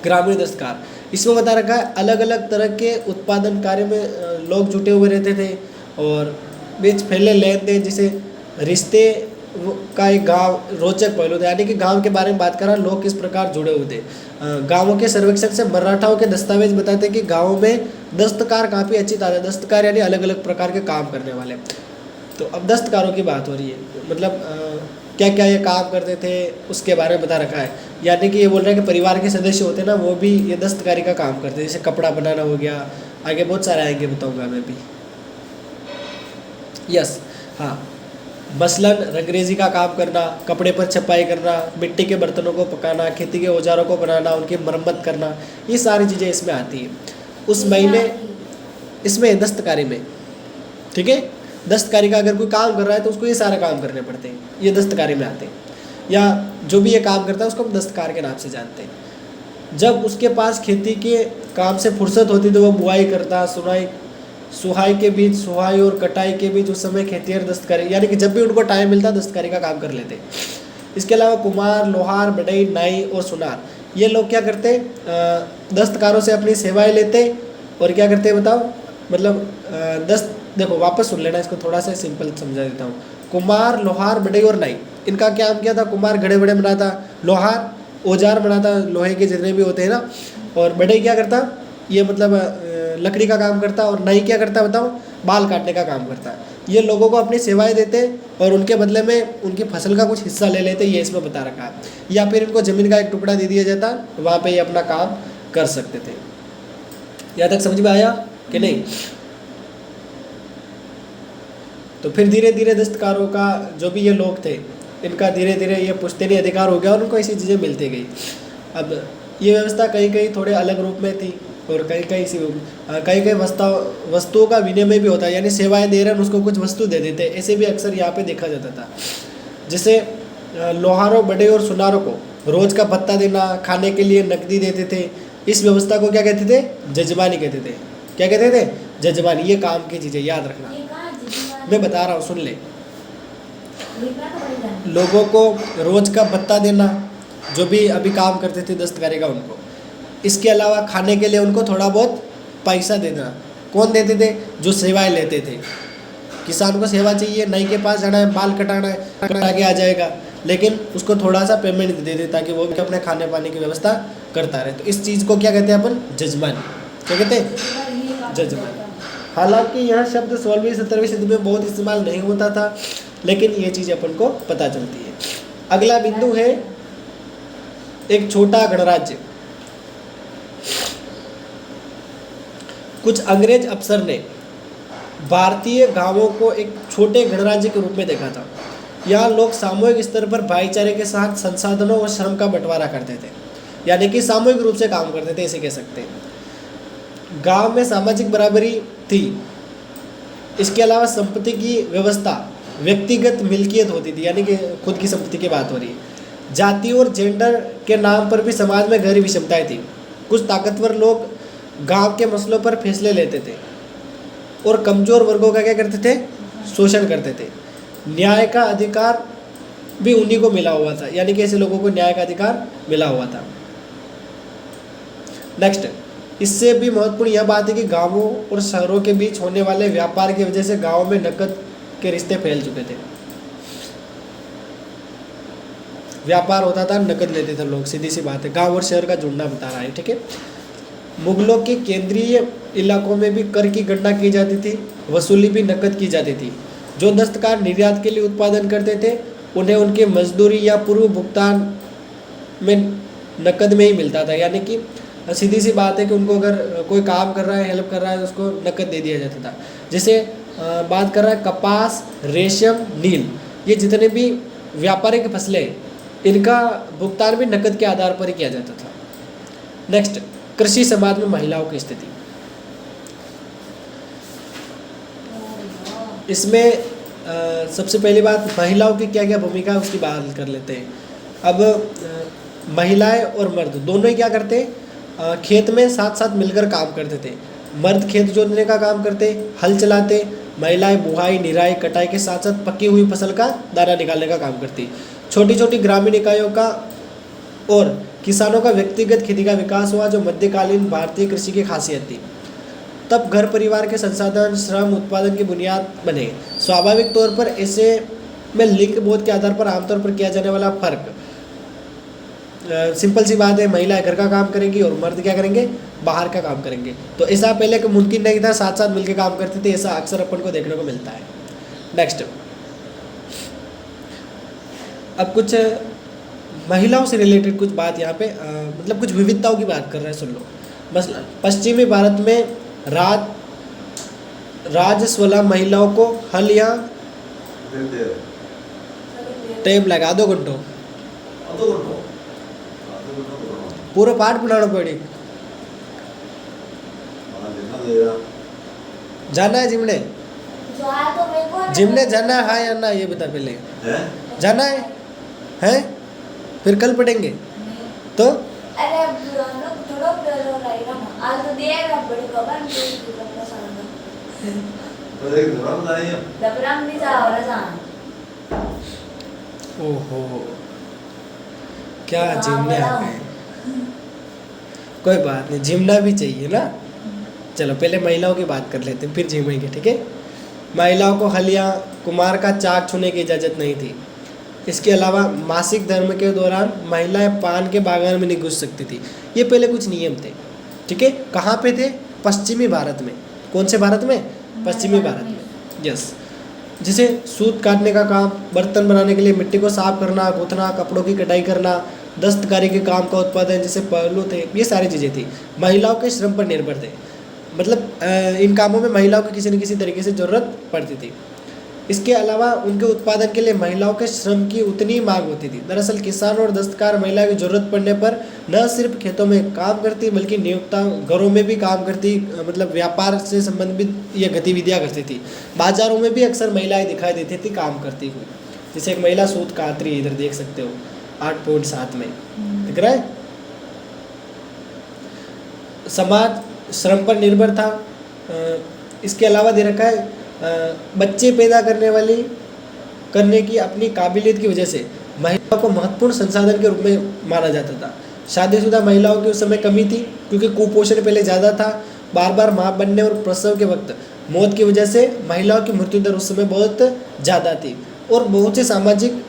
ग्रामीण दस्तकार। इसमें बता रखा है अलग अलग तरह के उत्पादन कार्य में लोग जुटे हुए रहते थे और बीच फैले लेन देन जिसे रिश्ते का एक गांव रोचक पहलू था। यानी कि गांव के बारे में बात करा, लोग किस प्रकार जुड़े हुए थे। गांवों के सर्वेक्षण से मराठाओं के दस्तावेज बताते हैं कि गांवों में दस्तकार काफ़ी अच्छी तादाद, दस्तकार यानी अलग अलग प्रकार के काम करने वाले। तो अब दस्तकारों की बात हो रही है, मतलब क्या क्या ये काम करते थे उसके बारे में बता रखा है। यानी कि ये बोल रहे हैं कि परिवार के सदस्य होते ना वो भी ये दस्तकारी का काम करते हैं। जैसे कपड़ा बनाना हो गया, आगे बहुत सारे आएंगे, बताऊँगा मैं भी। यस, हाँ, मसलन रंगरेजी का काम करना, कपड़े पर छपाई करना, मिट्टी के बर्तनों को पकाना, खेती के औजारों को बनाना, उनकी मरम्मत करना, ये सारी चीज़ें इसमें आती हैं। उस महीने इसमें दस्तकारी में, ठीक है, दस्तकारी का अगर कोई काम कर रहा है तो उसको ये सारे काम करने पड़ते हैं, ये दस्तकारी में आते हैं। या जो भी ये काम करता है उसको हम दस्तकार के नाम से जानते हैं। जब उसके पास खेती के काम से फुर्सत होती तो वह बुआई करता, सुहाई के बीच, सुहाई और कटाई के बीच उस समय खेती और दस्तकारी, यानी कि जब भी उनको टाइम मिलता दस्तकारी का काम कर लेते। इसके अलावा कुम्हार, लोहार, बढ़ई, नाई और सुनार, ये लोग क्या करते, दस्तकारों से अपनी सेवाएं लेते और क्या करते बताओ, मतलब देखो वापस सुन लेना, इसको थोड़ा सा सिंपल समझा देता हूँ। कुम्हार, लोहार, बढ़ई और नाई, इनका क्या काम किया था। कुम्हार घड़े बड़े बनाता, लोहार औजार बनाता, लोहे के जितने भी होते हैं ना, और बढ़ई क्या करता, ये मतलब लकड़ी का काम करता, और नाई क्या करता बताओ, बाल काटने का काम करता। ये लोगों को अपनी सेवाएं देते और उनके बदले में उनकी फसल का कुछ हिस्सा ले लेते, ये इसमें बता रखा है। या फिर इनको ज़मीन का एक टुकड़ा दे दिया जाता, वहाँ पे ये अपना काम कर सकते थे। यहाँ तक समझ में आया कि नहीं। तो फिर धीरे धीरे दस्तकारों का जो भी ये लोग थे इनका धीरे धीरे ये पुश्तैनी अधिकार हो गया और उनको ऐसी चीज़ें मिलती गई। अब ये व्यवस्था कहीं कहीं थोड़े अलग रूप में थी, और कई कई वस्तुओं का विनिमय भी होता है, यानी सेवाएं दे रहे हैं उसको कुछ वस्तु दे देते हैं, ऐसे भी अक्सर यहाँ पे देखा जाता था। जैसे लोहारों, बड़े और सुनारों को रोज का भत्ता देना, खाने के लिए नकदी देते थे। इस व्यवस्था को क्या कहते थे? जजमानी कहते थे। क्या कहते थे? जजमानी। ये काम की चीज़ें याद रखना, ये कहाँ जितना मैं बता रहा हूँ, सुन ले। लिखना तो पड़ेगा। लोगों को रोज का भत्ता देना, जो भी अभी काम करते थे दस्तकारी का उनको। इसके अलावा खाने के लिए उनको थोड़ा बहुत पैसा देना। कौन देते थे? जो सेवाएं लेते थे। किसान को सेवा चाहिए, नाई के पास जाना है, बाल कटाना है, कटा के आ जाएगा, लेकिन उसको थोड़ा सा पेमेंट दे दे ताकि वो भी अपने खाने पाने की व्यवस्था करता रहे। तो इस चीज़ को क्या कहते हैं अपन? जजमानी। क्या कहते हैं? जजमानी। हालांकि यह शब्द 16वीं 17वीं सदी में बहुत इस्तेमाल नहीं होता था, लेकिन ये चीज़ अपन को पता चलती है। अगला बिंदु है एक छोटा गणराज्य। कुछ अंग्रेज अफसर ने भारतीय गांवों को एक छोटे गणराज्य के रूप में देखा था। यहाँ लोग सामूहिक स्तर पर भाईचारे के साथ संसाधनों और श्रम का बंटवारा करते थे, यानी कि सामूहिक रूप से काम करते थे, इसे कह सकते हैं। गांव में सामाजिक बराबरी थी। इसके अलावा संपत्ति की व्यवस्था व्यक्तिगत मिल्कियत होती थी, यानी कि खुद की संपत्ति की बात हो रही है। जाति और जेंडर के नाम पर भी समाज में गहरी विषमताएं थी। कुछ ताकतवर लोग गांव के मसलों पर फैसले लेते थे और कमजोर वर्गों का क्या करते थे? शोषण करते थे। न्याय का अधिकार भी उन्हीं को मिला हुआ था, यानी कि ऐसे लोगों को न्याय का अधिकार मिला हुआ था। नेक्स्ट, इससे भी महत्वपूर्ण यह बात है कि गांवों और शहरों के बीच होने वाले व्यापार की वजह से गांवों में नकद के रिश्ते फैल चुके थे। व्यापार होता था, नकद लेते थे लोग, सीधी सी बात है। गांव और शहर का जुड़ना बता रहा है, ठीक है। मुगलों के केंद्रीय इलाकों में भी कर की गणना की जाती थी, वसूली भी नकद की जाती थी। जो दस्तकार निर्यात के लिए उत्पादन करते थे उन्हें उनके मजदूरी या पूर्व भुगतान में नकद में ही मिलता था, यानी कि सीधी सी बात है कि उनको अगर कोई काम कर रहा है, हेल्प कर रहा है, तो उसको नकद दे दिया जाता था। जैसे बात कर रहा है कपास, रेशम, नील, ये जितने भी व्यापारिक फसलें, इनका भुगतान भी नकद के आधार पर ही किया जाता था। नेक्स्ट, कृषि समाज में महिलाओं की स्थिति। इसमें सबसे पहली बात, महिलाओं की क्या क्या भूमिका है उसकी बात कर लेते हैं। अब महिलाएं और मर्द दोनों ही क्या करते हैं? खेत में साथ साथ मिलकर काम करते थे। मर्द खेत जोतने का काम करते, हल चलाते। महिलाएं बुहाई, निराई, कटाई के साथ साथ पकी हुई फसल का दाना निकालने का काम करती। छोटी छोटी ग्रामीण इकाइयों का और किसानों का व्यक्तिगत खेती का विकास हुआ, जो मध्यकालीन भारतीय कृषि की खासियत थी। तब घर परिवार के संसाधन, श्रम, उत्पादन की बुनियाद बने। स्वाभाविक तौर पर ऐसे में लिंग बोध के आधार पर आमतौर पर किया जाने वाला फर्क, सिंपल सी बात है, महिलाएं घर का काम करेंगी और मर्द क्या करेंगे? बाहर का काम करेंगे। तो ऐसा पहले कि मुमकिन नहीं था, साथ साथ मिलकर काम करते थे, ऐसा अक्सर अपन को देखने को मिलता है। नेक्स्ट, अब कुछ महिलाओं से रिलेटेड कुछ बात यहाँ पे मतलब कुछ विविधताओं की बात कर रहे हैं, सुन लो। मसलन पश्चिमी भारत में राजस्वला महिलाओं को हल या टाइम लगा 2 घंटों पूरा पाठ बनाना पड़ी। जाना है जिमने? जो आया तो मेरे को जिमने जाना है हाँ या ना, ये बता पहले। जाना है? हैं? फिर कल पढ़ेंगे तो? अरे अब लोग थोड़ा प्यारो रहेगा ना, आज तो देगा बड़ी खबर नहीं अपना सामने तो एक दौरा बताइए। दबराम नहीं जा और जान। ओहो, क्या जिमने आ गए। कोई बात नहीं, जिमना भी चाहिए ना। चलो पहले महिलाओं की बात कर लेते हैं, फिर जिमेंगे, ठीक है। महिलाओं को हलिया, कुमार का चाक छूने की इजाज़त नहीं थी। इसके अलावा मासिक धर्म के दौरान महिलाएं पान के बागान में नहीं घुस सकती थी। ये पहले कुछ नियम थे, ठीक है। कहाँ पे थे? पश्चिमी भारत में। कौन से भारत में? पश्चिमी भारत में, यस। जैसे सूत काटने का काम, बर्तन बनाने के लिए मिट्टी को साफ करना, गूंथना, कपड़ों की कटाई करना, दस्तकारी के काम का उत्पादन जैसे पहलू थे, ये सारी चीज़ें थी। महिलाओं के श्रम पर निर्भर थे, मतलब इन कामों में महिलाओं की किसी न किसी तरीके से ज़रूरत पड़ती थी। इसके अलावा उनके उत्पादन के लिए महिलाओं के श्रम की उतनी मांग होती थी। दरअसल किसान और दस्तकार महिला की ज़रूरत पड़ने पर न सिर्फ खेतों में काम करती बल्कि नियोक्ता घरों में भी काम करती, मतलब व्यापार से संबंधित ये गतिविधियां करती थी। बाजारों में भी अक्सर महिलाएं दिखाई देती थी काम करती हुई। जैसे एक महिला सूत काट रही है, इधर देख सकते हो 8.7 में दिख रहा है। समाज श्रम पर निर्भर था। इसके अलावा दे रखा है बच्चे पैदा करने की अपनी काबिलियत की वजह से महिलाओं को महत्वपूर्ण संसाधन के रूप में माना जाता था। शादीशुदा महिलाओं की उस समय कमी थी क्योंकि कुपोषण पहले ज़्यादा था। बार बार माँ बनने और प्रसव के वक्त मौत की वजह से महिलाओं की मृत्यु दर उस समय बहुत ज़्यादा थी और बहुत से सामाजिक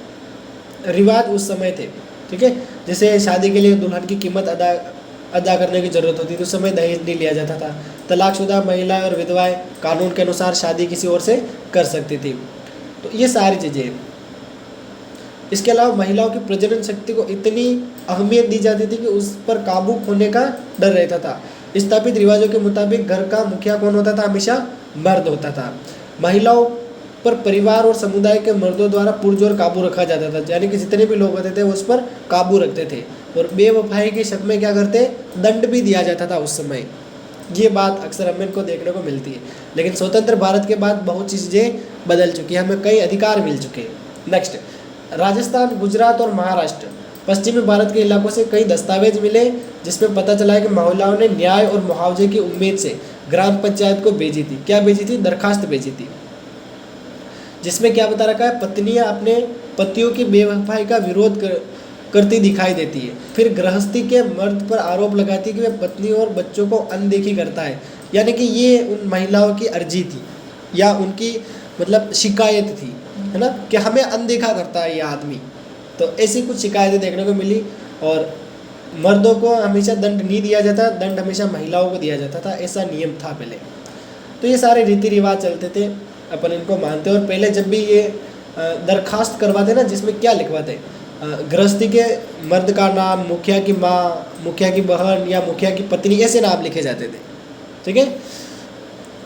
रिवाज उस समय थे। ठीक है, जैसे शादी के लिए दुल्हन की कीमत अदा करने की ज़रूरत होती थी, उस समय दहेज नहीं लिया जाता था। तलाकशुदा महिलाएं और विधवाएं कानून के अनुसार शादी किसी और से कर सकती थी। तो ये सारी चीज़ें। इसके अलावा महिलाओं की प्रजनन शक्ति को इतनी अहमियत दी जाती थी कि उस पर काबू खोने का डर रहता था। स्थापित रिवाजों के मुताबिक घर का मुखिया कौन होता था? हमेशा मर्द होता था। महिलाओं पर परिवार और समुदाय के मर्दों द्वारा पुरजोर काबू रखा जाता था, यानी कि जितने भी लोग होते थे उस पर काबू रखते थे। और बेवफाई के शक में क्या करते? दंड भी दिया जाता था उस समय। ये बात अक्सर हमें इनको देखने को मिलती है। लेकिन स्वतंत्र भारत के बाद बहुत चीज़ें बदल चुकी हैं, हमें कई अधिकार मिल चुके हैं। नेक्स्ट, राजस्थान, गुजरात और महाराष्ट्र, पश्चिमी भारत के इलाकों से कई दस्तावेज मिले जिसमें पता चला है कि महिलाओं ने न्याय और मुआवजे की उम्मीद से ग्राम पंचायत को भेजी थी। क्या भेजी थी? दरखास्त भेजी थी, जिसमें क्या बता रखा है? पत्नियां अपने पतियों की बेवफाई का विरोध करती दिखाई देती है। फिर गृहस्थी के मर्द पर आरोप लगाती है कि वह पत्नी और बच्चों को अनदेखी करता है, यानी कि ये उन महिलाओं की अर्जी थी या उनकी मतलब शिकायत थी, है ना, कि हमें अनदेखा करता है ये आदमी। तो ऐसी कुछ शिकायतें देखने को मिली। और मर्दों को हमेशा दंड नहीं दिया जाता, दंड हमेशा महिलाओं को दिया जाता था, ऐसा नियम था पहले। तो ये सारे रीति रिवाज चलते थे, अपन इनको मानते। और पहले जब भी ये दरखास्त करवाते ना, जिसमें क्या लिखवाते? गृहस्थी के मर्द का नाम, मुखिया की माँ, मुखिया की बहन या मुखिया की पत्नी, ऐसे नाम लिखे जाते थे। ठीक है,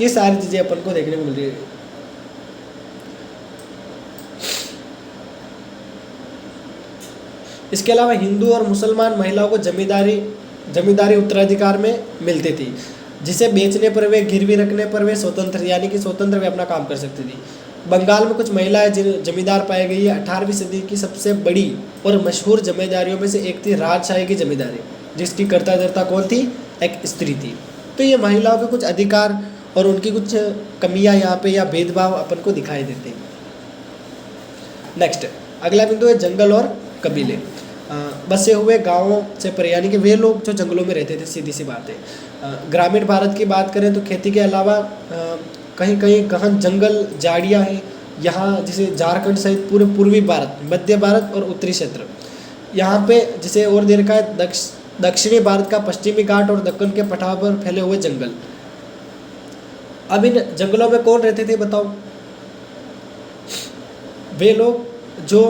ये सारी चीज़ें अपन को देखने को मिल रही है। इसके अलावा हिंदू और मुसलमान महिलाओं को जमींदारी उत्तराधिकार में मिलती थी, जिसे बेचने पर वे, गिरवी रखने पर वे स्वतंत्र, यानी कि स्वतंत्र वे अपना काम कर सकती थी। बंगाल में कुछ महिलाएं जमींदार पाई गई है। 18वीं सदी की सबसे बड़ी और मशहूर जमींदारियों में से एक थी राजशाही की जमींदारी, जिसकी कर्ता धर्ता कौन थी? एक स्त्री थी। तो ये महिलाओं के कुछ अधिकार और उनकी कुछ कमियां यहाँ पे या भेदभाव अपन को दिखाई देते हैं। नेक्स्ट, अगला बिंदु है जंगल और कबीले। बसे हुए गाँवों से परे, यानी कि वे लोग जो जंगलों में रहते थे, सीधी सी बात है। ग्रामीण भारत की बात करें तो खेती के अलावा कहीं कहीं गहन जंगल झाड़ियाँ हैं यहाँ, जैसे झारखंड सहित पूरे पूर्वी भारत, मध्य भारत और उत्तरी क्षेत्र यहाँ पे, जिसे और दे रखा है दक्षिणी भारत का पश्चिमी घाट और दक्कन के पठार पर फैले हुए जंगल। अब इन जंगलों में कौन रहते थे बताओ? वे लोग जो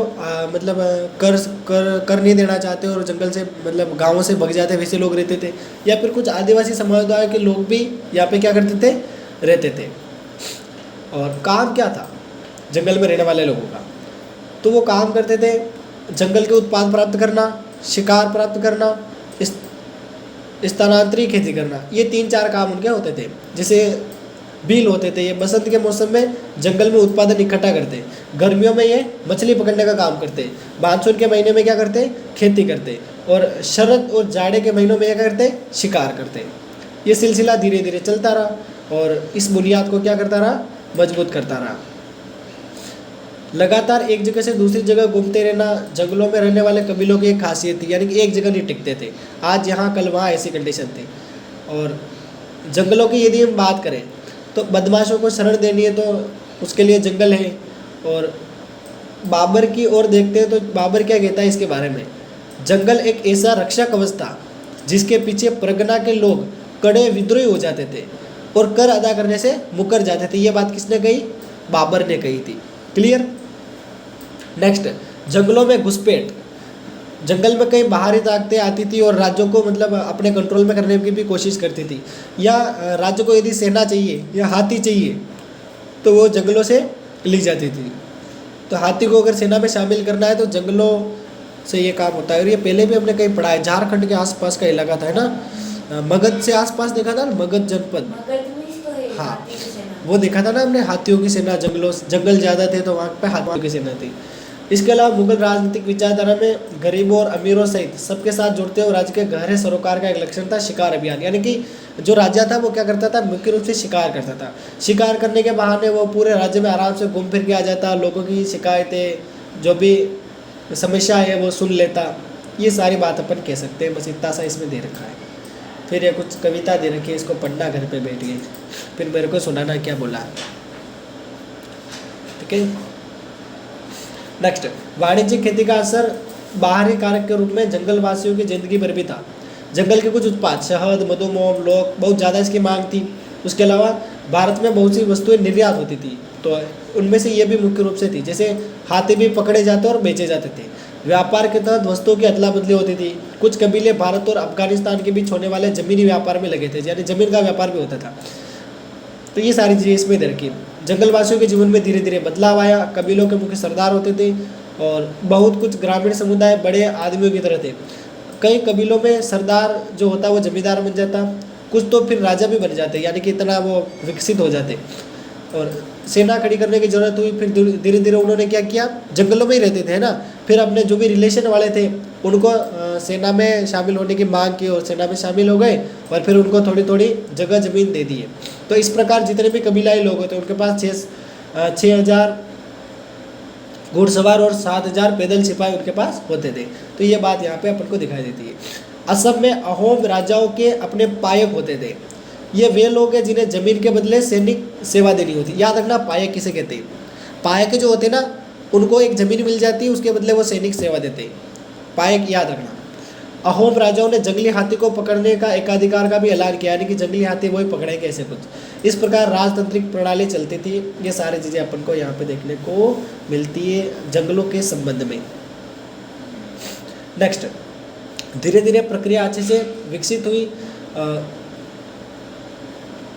मतलब कर नहीं देना चाहते और जंगल से मतलब गाँवों से भग जाते, वैसे लोग रहते थे। या फिर कुछ आदिवासी समुदाय के लोग भी यहाँ पे क्या करते थे? रहते थे। और काम क्या था जंगल में रहने वाले लोगों का? तो वो काम करते थे जंगल के उत्पाद प्राप्त करना, शिकार प्राप्त करना, स्थानांतरी खेती करना। ये 3-4 काम उनके होते थे। जैसे बील होते थे, ये बसंत के मौसम में जंगल में उत्पादन इकट्ठा करते, गर्मियों में ये मछली पकड़ने का काम करते, मानसून के महीने में क्या करते? खेती करते, और शरद और जाड़े के महीनों में क्या करते? शिकार करते। ये सिलसिला धीरे धीरे चलता रहा और इस बुनियाद को क्या करता रहा? मजबूत करता रहा। लगातार एक जगह से दूसरी जगह घूमते रहना जंगलों में रहने वाले कबीलों की एक खासियत थी, यानी कि एक जगह नहीं टिकते थे, आज यहाँ कल वहाँ, ऐसी कंडीशन थी। और जंगलों की यदि हम बात करें तो बदमाशों को शरण देनी है तो उसके लिए जंगल है। और बाबर की ओर देखते हैं तो बाबर क्या कहता है इसके बारे में? जंगल एक ऐसा रक्षा कवच था जिसके पीछे परगना के लोग कड़े विद्रोही हो जाते थे और कर अदा करने से मुकर जाते थे। ये बात किसने कही? बाबर ने कही थी। क्लियर? नेक्स्ट, जंगलों में घुसपैठ। जंगल में कई बाहरी ताकतें आती थी और राज्यों को मतलब अपने कंट्रोल में करने की भी कोशिश करती थी। या राज्य को यदि सेना चाहिए या हाथी चाहिए तो वो जंगलों से ली जाती थी। तो हाथी को अगर सेना में शामिल करना है तो जंगलों से ये काम होता है। और ये पहले भी हमने कहीं पढ़ा है, झारखंड के आसपास का इलाका था, है ना, मगध से आसपास देखा था ना, मगध जनपद, मगध में तो है हाँ, हाथी की सेना। वो देखा था ना हमने, हाथियों की सेना, जंगल ज़्यादा थे तो वहाँ पे हाथियों की सेना थी। इसके अलावा मुगल राजनीतिक विचारधारा में गरीबों और अमीरों सहित सबके साथ जुड़ते हुए राज्य के गहरे सरोकार का एक लक्षण था शिकार अभियान। यानी कि जो राजा था वो क्या करता था, मुख्य रूप से शिकार करता था। शिकार करने के बहाने वो पूरे राज्य में आराम से घूम फिर के आ जाता, लोगों की शिकायतें, जो भी समस्या है वो सुन लेता। ये सारी बात अपन कह सकते हैं, बस इतना सा इसमें दे रखा है। फिर ये कुछ कविता दे रखी है, इसको पढ़ना घर पे बैठ गए, फिर मेरे को सुनाना क्या बोला, ठीक है। नेक्स्ट, वाणिज्यिक खेती का असर बाहरी कारक के रूप में जंगल वासियों की जिंदगी पर भी था। जंगल के कुछ उत्पाद, शहद, मधुमोम, लोक, बहुत ज़्यादा इसकी मांग थी। उसके अलावा भारत में बहुत सी वस्तुएं निर्यात होती थी, तो उनमें से ये भी मुख्य रूप से थी। जैसे हाथी भी पकड़े जाते और बेचे जाते थे। व्यापार के तहत वस्तुओं की अदला बदली होती थी। कुछ कबीले भारत और अफगानिस्तान के बीच होने वाले जमीनी व्यापार में लगे थे, यानी जमीन का व्यापार भी होता था। तो ये सारी चीज़ें इसमें दे रखी। जंगलवासियों के जीवन में धीरे धीरे बदलाव आया। कबीलों के मुख्य सरदार होते थे और बहुत कुछ ग्रामीण समुदाय बड़े आदमियों की तरह थे। कई कबीलों में सरदार जो होता है वो जमींदार बन जाता, कुछ तो फिर राजा भी बन जाते, यानी कि इतना वो विकसित हो जाते। और सेना खड़ी करने की ज़रूरत हुई, फिर धीरे धीरे उन्होंने क्या किया, जंगलों में ही रहते थे ना, फिर अपने जो भी रिलेशन वाले थे उनको सेना में शामिल होने की मांग की और सेना में शामिल हो गए और फिर उनको थोड़ी थोड़ी जगह ज़मीन दे दी है। तो इस प्रकार जितने भी कबीलाई लोग होते उनके पास 6,000 घुड़सवार और 7,000 पैदल सिपाही उनके पास होते थे। तो ये बात यहाँ पे अपन को दिखाई देती है। असम में अहोम राजाओं के अपने पायक होते थे। ये वे लोग हैं जिन्हें जमीन के बदले सैनिक सेवा देनी होती। याद रखना, पायक किसे कहते हैं। पायक जो होते हैं ना, उनको एक ज़मीन मिल जाती है, उसके बदले वो सैनिक सेवा देते हैं। पायक याद रखना। अहोम राजाओं ने जंगली हाथी को पकड़ने का एकाधिकार का भी ऐलान किया, यानी कि जंगली हाथी वही पकड़ेंगे, ऐसे कुछ। इस प्रकार राजतांत्रिक प्रणाली चलती थी। ये सारी चीज़ें अपन को यहाँ पे देखने को मिलती है जंगलों के संबंध में। नेक्स्ट, धीरे धीरे प्रक्रिया अच्छे से विकसित हुई।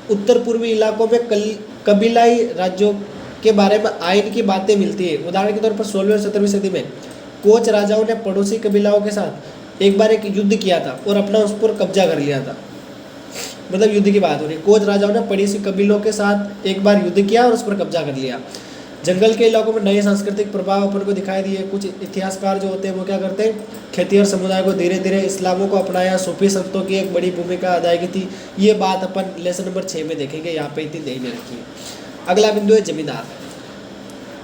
उत्तर पूर्वी इलाकों में कबीलाई राज्यों के बारे में आइन की बातें मिलती है। उदाहरण के तौर पर 16वीं और 17वीं सदी में कोच राजाओं ने पड़ोसी कबीलाओं के साथ एक बार एक युद्ध किया था और अपना उस पर कब्जा कर लिया था। मतलब युद्ध की बात हो रही है। कोच राजाओं ने पड़ोसी कबीलों के साथ एक बार युद्ध किया और उस पर कब्जा कर लिया। जंगल के इलाकों में नए सांस्कृतिक प्रभाव अपन को दिखाई दिए। कुछ इतिहासकार जो होते हैं वो क्या करते हैं, खेतिहर समुदाय को धीरे धीरे इस्लामों को अपनाया। सूफी संतों की एक बड़ी भूमिका अदायगी थी। ये बात अपन लेसन नंबर 6 में देखेंगे, यहाँ पे इतनी दे रखी है। अगला बिंदु है जमींदार।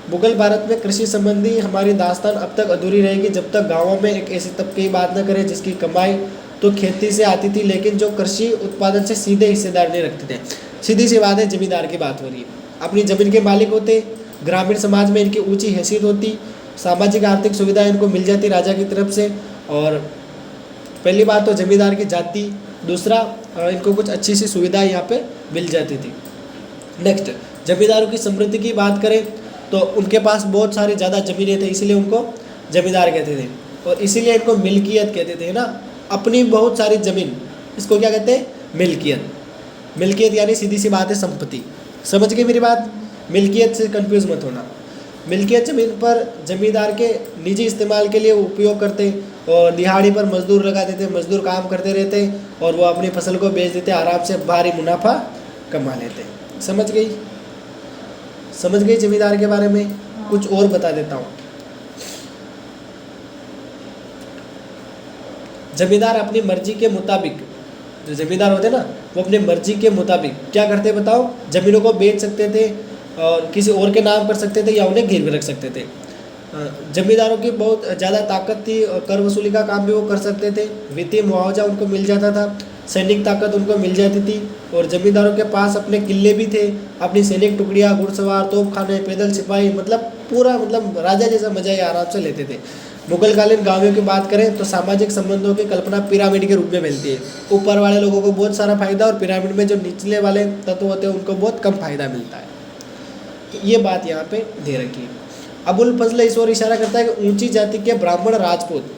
मुगल भारत में कृषि संबंधी हमारी दास्तान अब तक अधूरी रहेगी जब तक गाँवों में एक ऐसे तबके की बात न करें जिसकी कमाई तो खेती से आती थी, लेकिन जो कृषि उत्पादन से सीधे हिस्सेदार नहीं रखते थे। सीधी सी बात है, जमींदार की बात हो रही है। अपनी ज़मीन के मालिक होते, ग्रामीण समाज में इनकी ऊंची हैसियत होती, सामाजिक आर्थिक सुविधाएं इनको मिल जाती राजा की तरफ से। और पहली बात तो जमींदार की जाति, दूसरा इनको कुछ अच्छी सी सुविधा यहाँ पे मिल जाती थी। नेक्स्ट, जमींदारों की समृद्धि की बात करें तो उनके पास बहुत सारी ज़्यादा ज़मीनें थे, इसीलिए उनको जमींदार कहते थे। और इसीलिए इनको मिल्कियत कहते थे ना, अपनी बहुत सारी ज़मीन, इसको क्या कहते हैं, मिल्कियत। मिल्कियत यानी सीधी सी बात है संपत्ति। समझ गए मेरी बात? मिल्कियत से कंफ्यूज मत होना। मिल्कियत ज़मीन पर जमींदार के निजी इस्तेमाल के लिए उपयोग करते और दिहाड़ी पर मजदूर लगा देते। मजदूर काम करते रहते और वो अपनी फसल को बेच देते, आराम से भारी मुनाफा कमा लेते। समझ गई? समझ गई जमींदार के बारे में? कुछ और बता देता हूँ। जमींदार अपनी मर्जी के मुताबिक, जो जमींदार होते ना वो अपनी मर्जी के मुताबिक क्या करते बताओ, ज़मीनों को बेच सकते थे और किसी और के नाम कर सकते थे या उन्हें गिरवी रख सकते थे। जमींदारों की बहुत ज़्यादा ताकत थी और कर वसूली का काम भी वो कर सकते थे। वित्तीय मुआवजा उनको मिल जाता था, सैनिक ताकत उनको मिल जाती थी और जमींदारों के पास अपने किले भी थे, अपनी सैनिक टुकड़ियाँ, घुड़सवार, तोपखाने, पैदल सिपाही, मतलब पूरा मतलब राजा जैसा मजा ही आराम से लेते थे। मुगलकालीन गांवों की बात करें तो सामाजिक संबंधों की कल्पना पिरामिड के रूप में मिलती है। ऊपर वाले लोगों को बहुत सारा फायदा और पिरामिड में जो निचले वाले तत्व होते हैं उनको बहुत कम फायदा मिलता है। तो ये बात यहाँ पे दे रखी है। अबुल फजल इस ओर इशारा करता है कि ऊंची जाति के ब्राह्मण राजपूत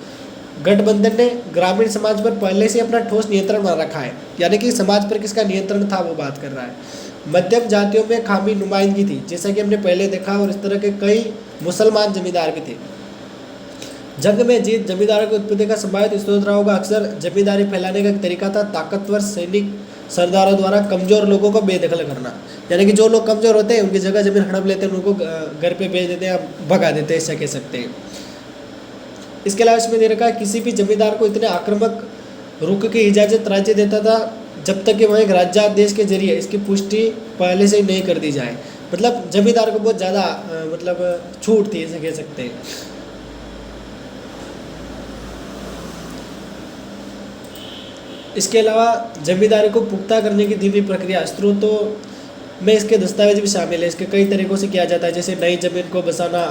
गठबंधन ने ग्रामीण समाज पर पहले से अपना ठोस नियंत्रण बना रखा है, यानी कि समाज पर किसका नियंत्रण था वो बात कर रहा है। मध्यम जातियों में खामी नुमाइंदगी थी, जैसा कि हमने पहले देखा, और इस तरह के कई मुसलमान जमींदार भी थे। जंग में जीत जमींदारों की उत्पत्ति का संभावित स्रोत रहा होगा। अक्सर जमींदारी फैलाने का एक तरीका था ताकतवर सैनिक सरदारों द्वारा कमजोर लोगों को बेदखल करना, यानी कि जो लोग कमजोर होते हैं उनकी जगह जमीन हड़प लेते हैं, उनको घर पे भेज देते हैं या भगा देते हैं, ऐसा कह सकते हैं। इसके अलावा इसमें दे रखा है किसी भी जमींदार को इतने आक्रामक रुख की इजाज़त राज्य देता था जब तक कि वह एक राज्यादेश के जरिए इसकी पुष्टि पहले से ही नहीं कर दी जाए। मतलब जमींदार को बहुत ज़्यादा मतलब छूट थी, ऐसे कह सकते हैं। इसके अलावा जमींदारी को पुख्ता करने की धीमी प्रक्रिया स्रोतों में इसके दस्तावेज भी शामिल है। इसके कई तरीकों से किया जाता है, जैसे नई जमीन को बसाना,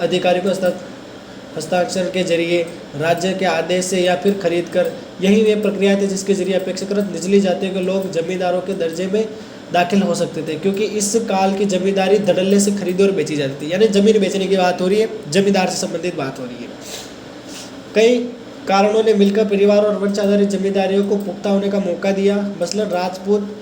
अधिकारी को हस्ताक्षर के जरिए, राज्य के आदेश से या फिर खरीद कर। यही वे प्रक्रिया थी जिसके जरिए अपेक्षाकृत निचली जातियों के लोग जमींदारों के दर्जे में दाखिल हो सकते थे, क्योंकि इस काल की जमींदारी धड़ल्ले से खरीदी और बेची जाती थी। यानी जमीन बेचने की बात हो रही है, जमींदार से संबंधित बात हो रही है। कई कारणों ने मिलकर परिवार और वंश आधारित जमींदारियों को पुख्ता होने का मौका दिया। मसलन राजपूत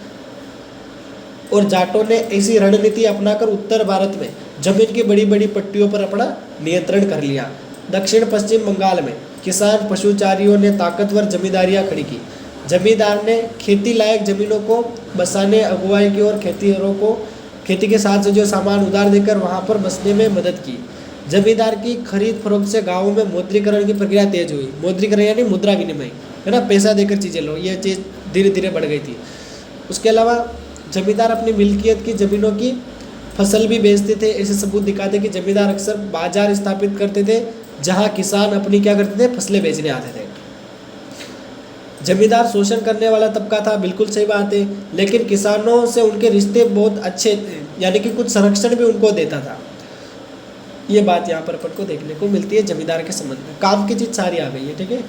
और जाटों ने ऐसी रणनीति अपनाकर उत्तर भारत में जमीन की बड़ी बड़ी पट्टियों पर अपना नियंत्रण कर लिया। दक्षिण पश्चिम बंगाल में किसान पशुचारियों ने ताकतवर जमींदारियां खड़ी की। जमींदार ने खेती लायक जमीनों को बसाने, अगुवाई की और खेतीहरों को खेती के साथ से जो सामान उधार देकर वहां पर बसने में मदद की। जमींदार की खरीद फरोख्त से गाँवों में मौद्रीकरण की प्रक्रिया तेज हुई। मौद्रीकरण यानी मुद्रा विनिमय, है ना, पैसा देकर चीज़ें लो, ये चीज़ धीरे धीरे बढ़ गई थी। उसके अलावा जमींदार अपनी मिल्कियत की ज़मीनों की फसल भी बेचते थे। ऐसे सबूत दिखाते कि जमींदार अक्सर बाजार स्थापित करते थे जहां किसान अपनी क्या करते थे, फसलें बेचने आते थे। जमींदार शोषण करने वाला तबका था, बिल्कुल सही बात है, लेकिन किसानों से उनके रिश्ते बहुत अच्छे थे, यानी कि कुछ संरक्षण भी उनको देता था। ये बात यहाँ पर अपन को देखने को मिलती है जमींदार के संबंध में। काम की चीज सारी आ गई है, ठीक है।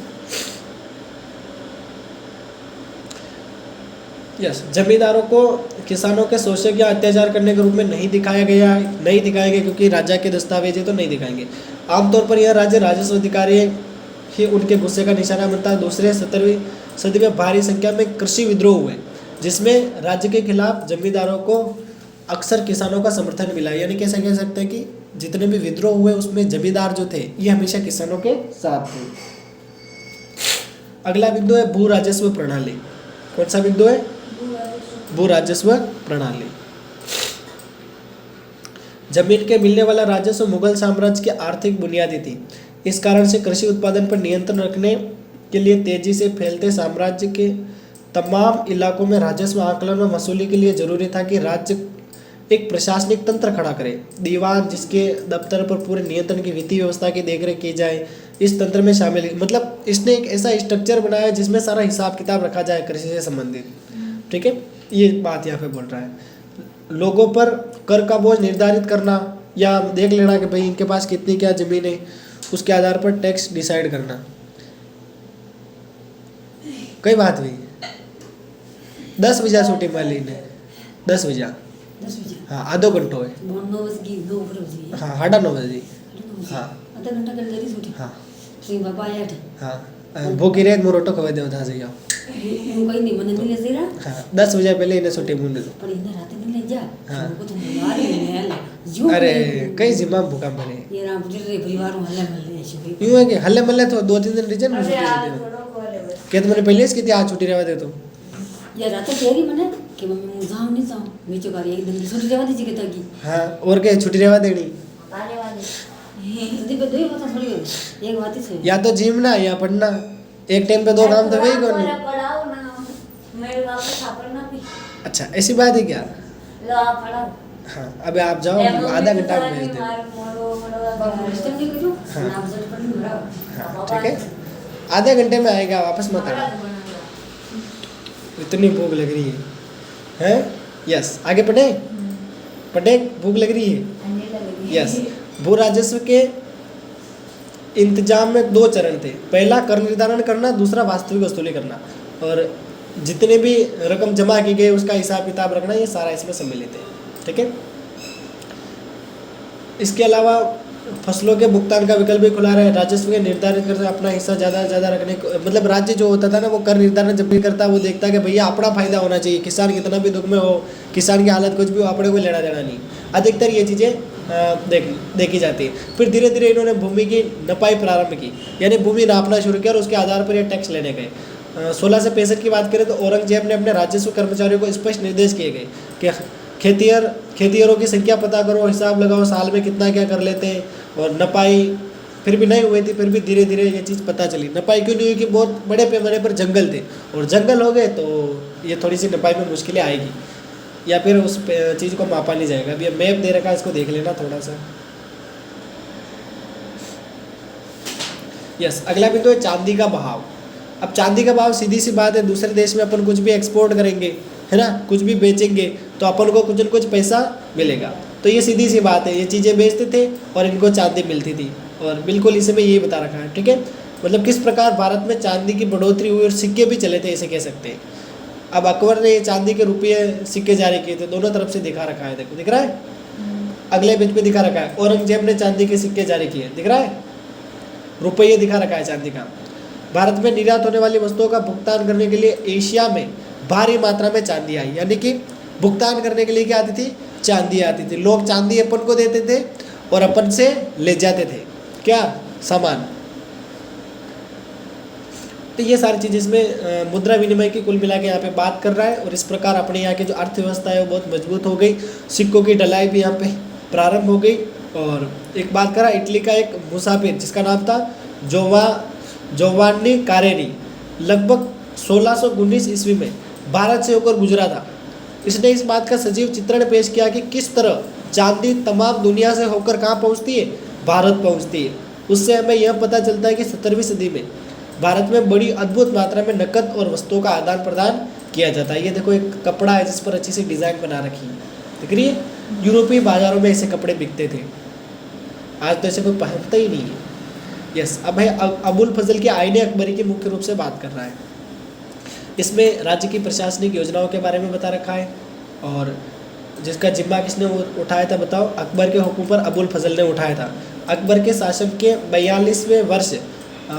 यस, जमींदारों को किसानों के शोषण या अत्याचार करने के रूप में नहीं दिखाया गया, नहीं दिखाएंगे क्योंकि राजा के दस्तावेज है तो नहीं दिखाएंगे। आमतौर पर यह राज्य राजस्व अधिकारी ही उनके गुस्से का निशाना बनता है। दूसरे 17वीं सदी में भारी संख्या में कृषि विद्रोह हुए जिसमें राज्य के खिलाफ जमींदारों को अक्सर किसानों का समर्थन मिला। यानी कैसे कह सकते हैं कि जितने भी विद्रोह हुए उसमें जमींदार जो थे ये हमेशा किसानों के साथ थे। अगला बिंदु है भू राजस्व प्रणाली। कौन सा बिंदु है? भू राजस्व प्रणाली। जमीन के मिलने वाला राजस्व मुगल साम्राज्य की आर्थिक बुनियादी थी। इस कारण से कृषि उत्पादन पर नियंत्रण रखने के लिए तेजी से फैलते साम्राज्य के तमाम इलाकों में राजस्व आकलन और वसूली के लिए जरूरी था कि राज्य एक प्रशासनिक तंत्र खड़ा करे। दीवान जिसके दफ्तर पर पूरे नियंत्रण की वित्तीय व्यवस्था की देखरेख की जाए, इस तंत्र में शामिल, मतलब इसने एक ऐसा स्ट्रक्चर बनाया जिसमें सारा हिसाब किताब रखा जाए कृषि से संबंधित, ठीक है। ये बात यहाँ पे बोल रहा है। लोगों पर कर का बोझ निर्धारित करना या देख लेना कि भाई इनके पास कितनी क्या जमीन है, उसके आधार पर टैक्स डिसाइड करना। कई बात हुई 10 बजे छुट्टी माली ने 10 बजे हाँ आधो घंटो है हाँ 9:30 बजे हाँ आधा घंटा कर जरी छुट्टी हाँ श्री बाबा आया थे हाँ भूखी रहे मोर रोटो खवा दे था जाओ कोई नहीं मन नहीं ले जरा हाँ 10 बजे पहले इन्हें छुट्टी मुंड दो पर इन्हें रात नहीं ले जा हाँ। को तो मार नहीं आला अरे कई जिम्मा भूखा मरे ये राम रे परिवार में हल्ला मल्ले छुपी यूं है कि हल्ले मल्ले तो 2-3 दिन रीजन में अरे छुट्टी यार दे दो थोड़ा खोले बस क्या तुमने पहले इसकी थी आज छुट्टी रहवा दे तो ये रात तेरी मने कि मम्मी मुझे जाऊं नहीं जाऊं मैं जो कर एक दिन की छुट्टी देवा दीजिए कहता की हाँ और क्या छुट्टी रहवा देनी आने वाली हिंदी पे दो ही बात थोड़ी है एक बात ही सही या तो जिम ना या पढ़ना, एक टाइम पे 2 काम तो वही कौन मेरा पढ़ाओ ना मेरे वापस छापना भी अच्छा ऐसी बात है क्या? लो आप पढ़ाओ हाँ अबे आप जाओ आधा घंटा में भेज दे बाबू रिश्ते नहीं करो हाँ। नाम से पढ़ नहीं रहा हाँ ठीक है आधे घंटे में आएगा वापस मत आना। इतनी भूख लग रही है यस आगे पढ़े पढ़े भूख लग रही है यस। भू राजस्व के इंतजाम में 2 चरण थे। पहला कर निर्धारण करना, दूसरा वास्तविक वसूली करना, और जितने भी रकम जमा की गई उसका हिसाब किताब रखना, ये सारा इसमें सम्मिलित है, ठीक है। इसके अलावा फसलों के भुगतान का विकल्प भी खुला रहा है। राजस्व के निर्धारित करते अपना हिस्सा ज़्यादा से ज़्यादा रखने को, मतलब राज्य जो होता था ना वो कर निर्धारण जब भी करता वो देखता कि भैया अपना फायदा होना चाहिए, किसान कितना भी दुख में हो, किसान की हालत कुछ भी हो, अपने को लेना देना नहीं। अधिकतर ये चीज़ें देखी जाती है। फिर धीरे धीरे इन्होंने भूमि की नपाई प्रारंभ की, यानी भूमि नापना शुरू किया और उसके आधार पर यह टैक्स लेने गए। 1665 की बात करें तो औरंगजेब ने अपने राजस्व कर्मचारियों को स्पष्ट निर्देश किए गए कि खेतिहरों की संख्या पता करो, हिसाब लगाओ, साल में कितना क्या कर लेते हैं। और नपाई फिर भी नहीं हुई थी, फिर भी धीरे धीरे ये चीज़ पता चली। नपाई क्यों नहीं हुई कि बहुत बड़े पैमाने पर जंगल थे, और जंगल हो गए तो ये थोड़ी सी नपाई में मुश्किलें आएगी, या फिर उस चीज़ को मापा नहीं जाएगा। अभी मैप दे रखा है, इसको देख लेना थोड़ा सा। यस, अगला बिंदु है चांदी का भाव। अब चांदी का भाव सीधी सी बात है, दूसरे देश में अपन कुछ भी एक्सपोर्ट करेंगे, है ना, कुछ भी बेचेंगे तो अपन को कुछ न कुछ पैसा मिलेगा। तो ये सीधी सी बात है, ये चीज़ें बेचते थे और इनको चांदी मिलती थी, और बिल्कुल इसे में यही बता रखा है। ठीक है, मतलब किस प्रकार भारत में चांदी की बढ़ोतरी हुई और सिक्के भी चले थे, ऐसे कह सकते हैं। अब अकबर ने ये चांदी के रुपये सिक्के जारी किए थे, दोनों तरफ से दिखा रखा है, देखो दिख रहा है, अगले पेज पे दिखा रखा है। औरंगजेब ने चांदी के सिक्के जारी किए, दिख रहा है, रुपये दिखा रखा है चांदी का। भारत में निर्यात होने वाली वस्तुओं का भुगतान करने के लिए एशिया में भारी मात्रा में चांदी आई, यानी कि भुगतान करने के लिए क्या आती थी, चांदी आती थी। लोग चांदी अपन को देते थे और अपन से ले जाते थे क्या, सामान। तो ये सारी चीज़ इसमें मुद्रा विनिमय की कुल मिला के यहाँ पे बात कर रहा है। और इस प्रकार अपने यहाँ की जो अर्थव्यवस्था है वो बहुत मजबूत हो गई, सिक्कों की ढलाई भी यहाँ पे प्रारंभ हो गई। और एक बात करा, इटली का एक मुसाफिर जिसका नाम था जोवान्नी कारेनी, लगभग 1619 ईस्वी में भारत से होकर गुजरा था। इसने इस बात का सजीव चित्रण पेश किया कि किस तरह चांदी तमाम दुनिया से होकर कहाँ पहुँचती है, भारत पहुँचती है। उससे हमें यह पता चलता है कि 17वीं सदी में भारत में बड़ी अद्भुत मात्रा में नकद और वस्तुओं का आदान प्रदान किया जाता है। ये देखो एक कपड़ा है जिस पर अच्छी सी डिज़ाइन बना रखी है, दिख रही है। यूरोपीय बाज़ारों में ऐसे कपड़े बिकते थे, आज तो ऐसे कोई पहनता ही नहीं है। यस, अब है अबुल फजल के आईने अकबरी की मुख्य रूप से बात कर रहा है। इसमें राज्य की प्रशासनिक योजनाओं के बारे में बता रखा है, और जिसका जिम्मा किसने उठाया था बताओ, अकबर के हुक्म पर अबुल फजल ने उठाया था। अकबर के शासन के 42वें वर्ष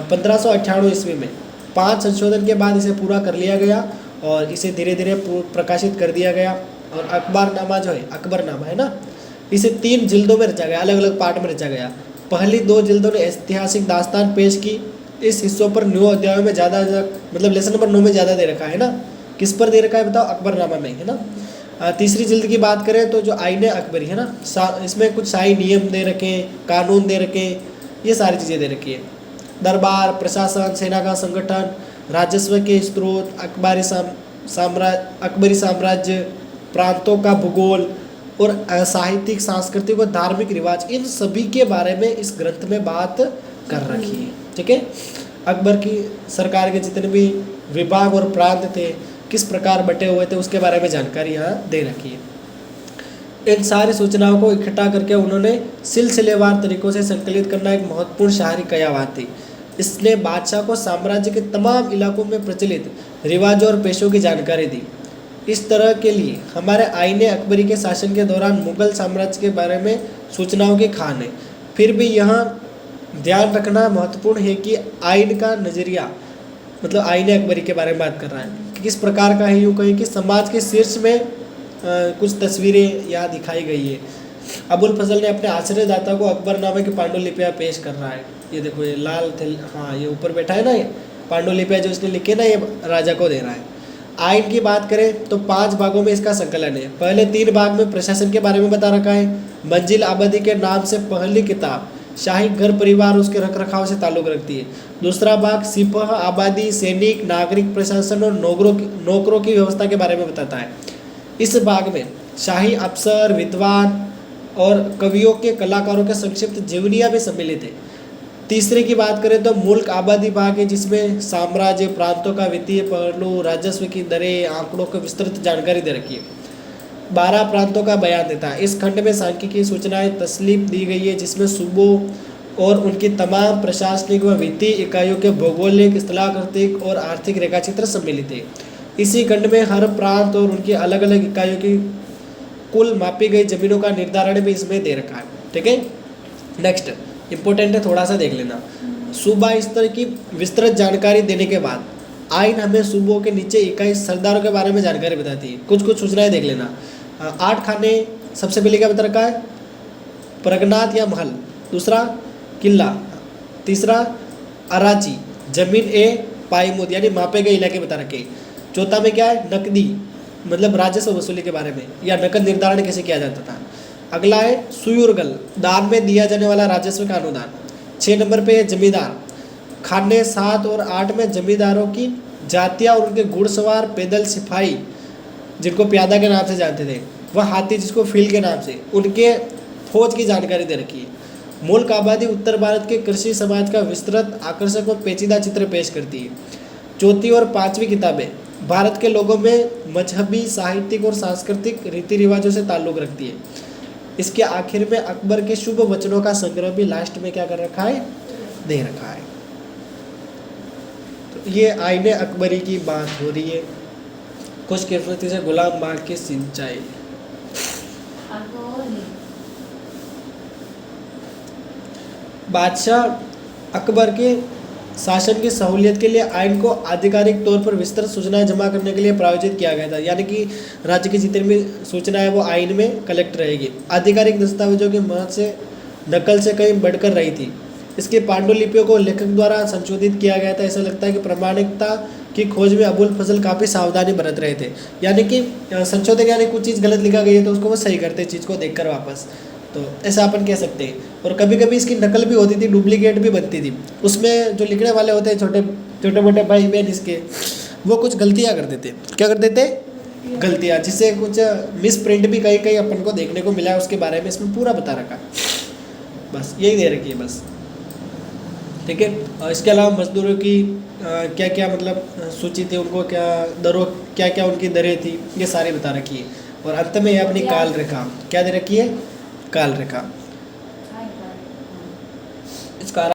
1598 ईस्वी में 5 संशोधन के बाद इसे पूरा कर लिया गया और इसे धीरे धीरे प्रकाशित कर दिया गया। और अकबरनामा जो है, अकबरनामा है ना, इसे 3 जिल्दों में रचा गया, अलग अलग पार्ट में रचा गया। पहली 2 जिल्दों ने ऐतिहासिक दास्तान पेश की। इस हिस्सों पर 9 अध्यायों में ज़्यादा, मतलब लेसन नंबर 9 में ज़्यादा दे रखा है ना, किस पर दे रखा है बताओ, अकबरनामा में, है ना। तीसरी जिल्द की बात करें तो जो आईने अकबरी है ना, इसमें कुछ शाही नियम दे रखे, कानून दे रखे, ये सारी चीज़ें दे रखी है। दरबार, प्रशासन, सेना का संगठन, राजस्व के स्रोत, अकबरी साम्राज्य, प्रांतों का भूगोल और साहित्यिक, सांस्कृतिक और धार्मिक रिवाज, इन सभी के बारे में इस ग्रंथ में बात कर रखी है। ठीक है, अकबर की सरकार के जितने भी विभाग और प्रांत थे, किस प्रकार बटे हुए थे, उसके बारे में जानकारी यहाँ दे रखी है। इन सारी सूचनाओं को इकट्ठा करके उन्होंने सिलसिलेवार तरीकों से संकलित करना एक महत्वपूर्ण शाहरी कयावात थी। इसने बादशाह को साम्राज्य के तमाम इलाकों में प्रचलित रिवाजों और पेशों की जानकारी दी। इस तरह के लिए हमारे आईने अकबरी के शासन के दौरान मुगल साम्राज्य के बारे में सूचनाओं की खान है। फिर भी यहाँ ध्यान रखना महत्वपूर्ण है कि आइन का नज़रिया, मतलब आईने अकबरी के बारे में बात कर रहा है कि किस प्रकार का है। यूँ कहें कि समाज के शीर्ष में कुछ तस्वीरें यहाँ दिखाई गई है। अबुल फजल ने अपने आश्रयदाता को अकबरनामे की पांडुलिपियाँ पेश कर रहा है। ये देखो, ये लाल थे, हाँ ये ऊपर बैठा है ना, ये पांडुलिपियाँ जो इसने लिखे ना, ये राजा को दे रहा है। आइन की बात करें तो 5 भागों में इसका संकलन है। पहले 3 भाग में प्रशासन के बारे में बता रखा है। मंजिल आबादी के नाम से पहली किताब शाही घर परिवार उसके रख रखाव से ताल्लुक़ रखती है। दूसरा भाग सिपह, आबादी, सैनिक, नागरिक प्रशासन और नौकरों की व्यवस्था के बारे में बताता है। इस भाग में शाही अफसर, विद्वान और कवियों के, कलाकारों के संक्षिप्त जीवनियाँ भी सम्मिलित है। तीसरे की बात करें तो मुल्क आबादी भाग है, जिसमें साम्राज्य, प्रांतों का वित्तीय पहलू, राजस्व की दरें, आंकड़ों की विस्तृत जानकारी दे रखी है। 12 प्रांतों का बयान देता है। इस खंड में सांख्यिकी सूचनाएं तस्लीफ दी गई है, जिसमें सूबों और उनकी तमाम प्रशासनिक व वित्तीय इकाइयों के भौगोलिक, स्थलाकृतिक और आर्थिक रेखाचित्र सम्मिलित है। इसी खंड में हर प्रांत और उनकी अलग अलग इकाइयों की कुल मापी गई जमीनों का निर्धारण भी इसमें दे रखा है। ठीक है, नेक्स्ट इंपॉर्टेंट है, थोड़ा सा देख लेना। सूबा स्तर की विस्तृत जानकारी देने के बाद आइन हमें सूबों के नीचे इकाई सरदारों के बारे में जानकारी बताती है। कुछ सूचनाएं देख लेना। 8 खाने, सबसे पहले क्या बता रखा है, प्रगनाथ या महल, दूसरा किला, तीसरा अराची, जमीन ए पाईमुद यानी मापे गए इलाके बता रखे, चौथा में क्या है नकदी मतलब राजस्व वसूली के बारे में या नकद निर्धारण कैसे किया जाता था। अगला है सुयुर्गल, दान में दिया जाने वाला राजस्व का अनुदान। 6 नंबर पे है जमींदार, खाने 7 और 8 में जमींदारों की जातियाँ और उनके घुड़सवार, पैदल सिपाही जिनको प्यादा के नाम से जानते थे, वह हाथी जिसको फील के नाम से, उनके फौज की जानकारी दे रखी है। मूल आबादी उत्तर भारत के कृषि समाज का विस्तृत, आकर्षक और पेचीदा चित्र पेश करती है। चौथी और 5वीं किताबें भारत के लोगों में मजहबी, साहित्यिक और सांस्कृतिक रीति रिवाजों से ताल्लुक़ रखती है। इसके आखिर में अकबर के शुभ वचनों का संग्रह भी लास्ट में क्या कर रखा है, दे रखा है। तो ये आईने अकबरी की बात हो रही है। खुशकिस्मती से गुलाम बाग की सिंचाई। बादशाह अकबर के शासन की सहूलियत के लिए आइन को आधिकारिक तौर पर विस्तृत सूचनाएं जमा करने के लिए प्रायोजित किया गया था। यानी कि राज्य की जितनी भी सूचनाएं है वो आइन में कलेक्ट रहेगी। आधिकारिक दस्तावेजों की मदद से नकल से कहीं बढ़कर रही थी। इसकी पांडुलिपियों को लेखक द्वारा संशोधित किया गया था। ऐसा लगता है कि प्रामाणिकता की खोज में अबुल फजल काफ़ी सावधानी बरत रहे थे। यानी कि संशोधन यानी कुछ चीज़ गलत लिखा गई है तो उसको वो सही करते चीज़ को देखकर वापस, तो ऐसा अपन कह सकते हैं। और कभी कभी इसकी नकल भी होती थी, डुप्लीकेट भी बनती थी। उसमें जो लिखने वाले होते हैं छोटे मोटे भाई बहन इसके, वो कुछ गलतियाँ कर देते। क्या कर देते? गलतियाँ, जिससे कुछ मिस प्रिंट भी कहीं कहीं अपन को देखने को मिला है। उसके बारे में इसमें पूरा बता रखा, बस यही दे रखी है बस, ठीक है। और इसके अलावा मजदूरों की क्या क्या मतलब सूची थी, उनको क्या दरों, क्या क्या उनकी दरें थी, ये सारी बता रखी है। और अंत में ये अपनी काल रेखा क्या दे रखी है, काल रेखा। इसका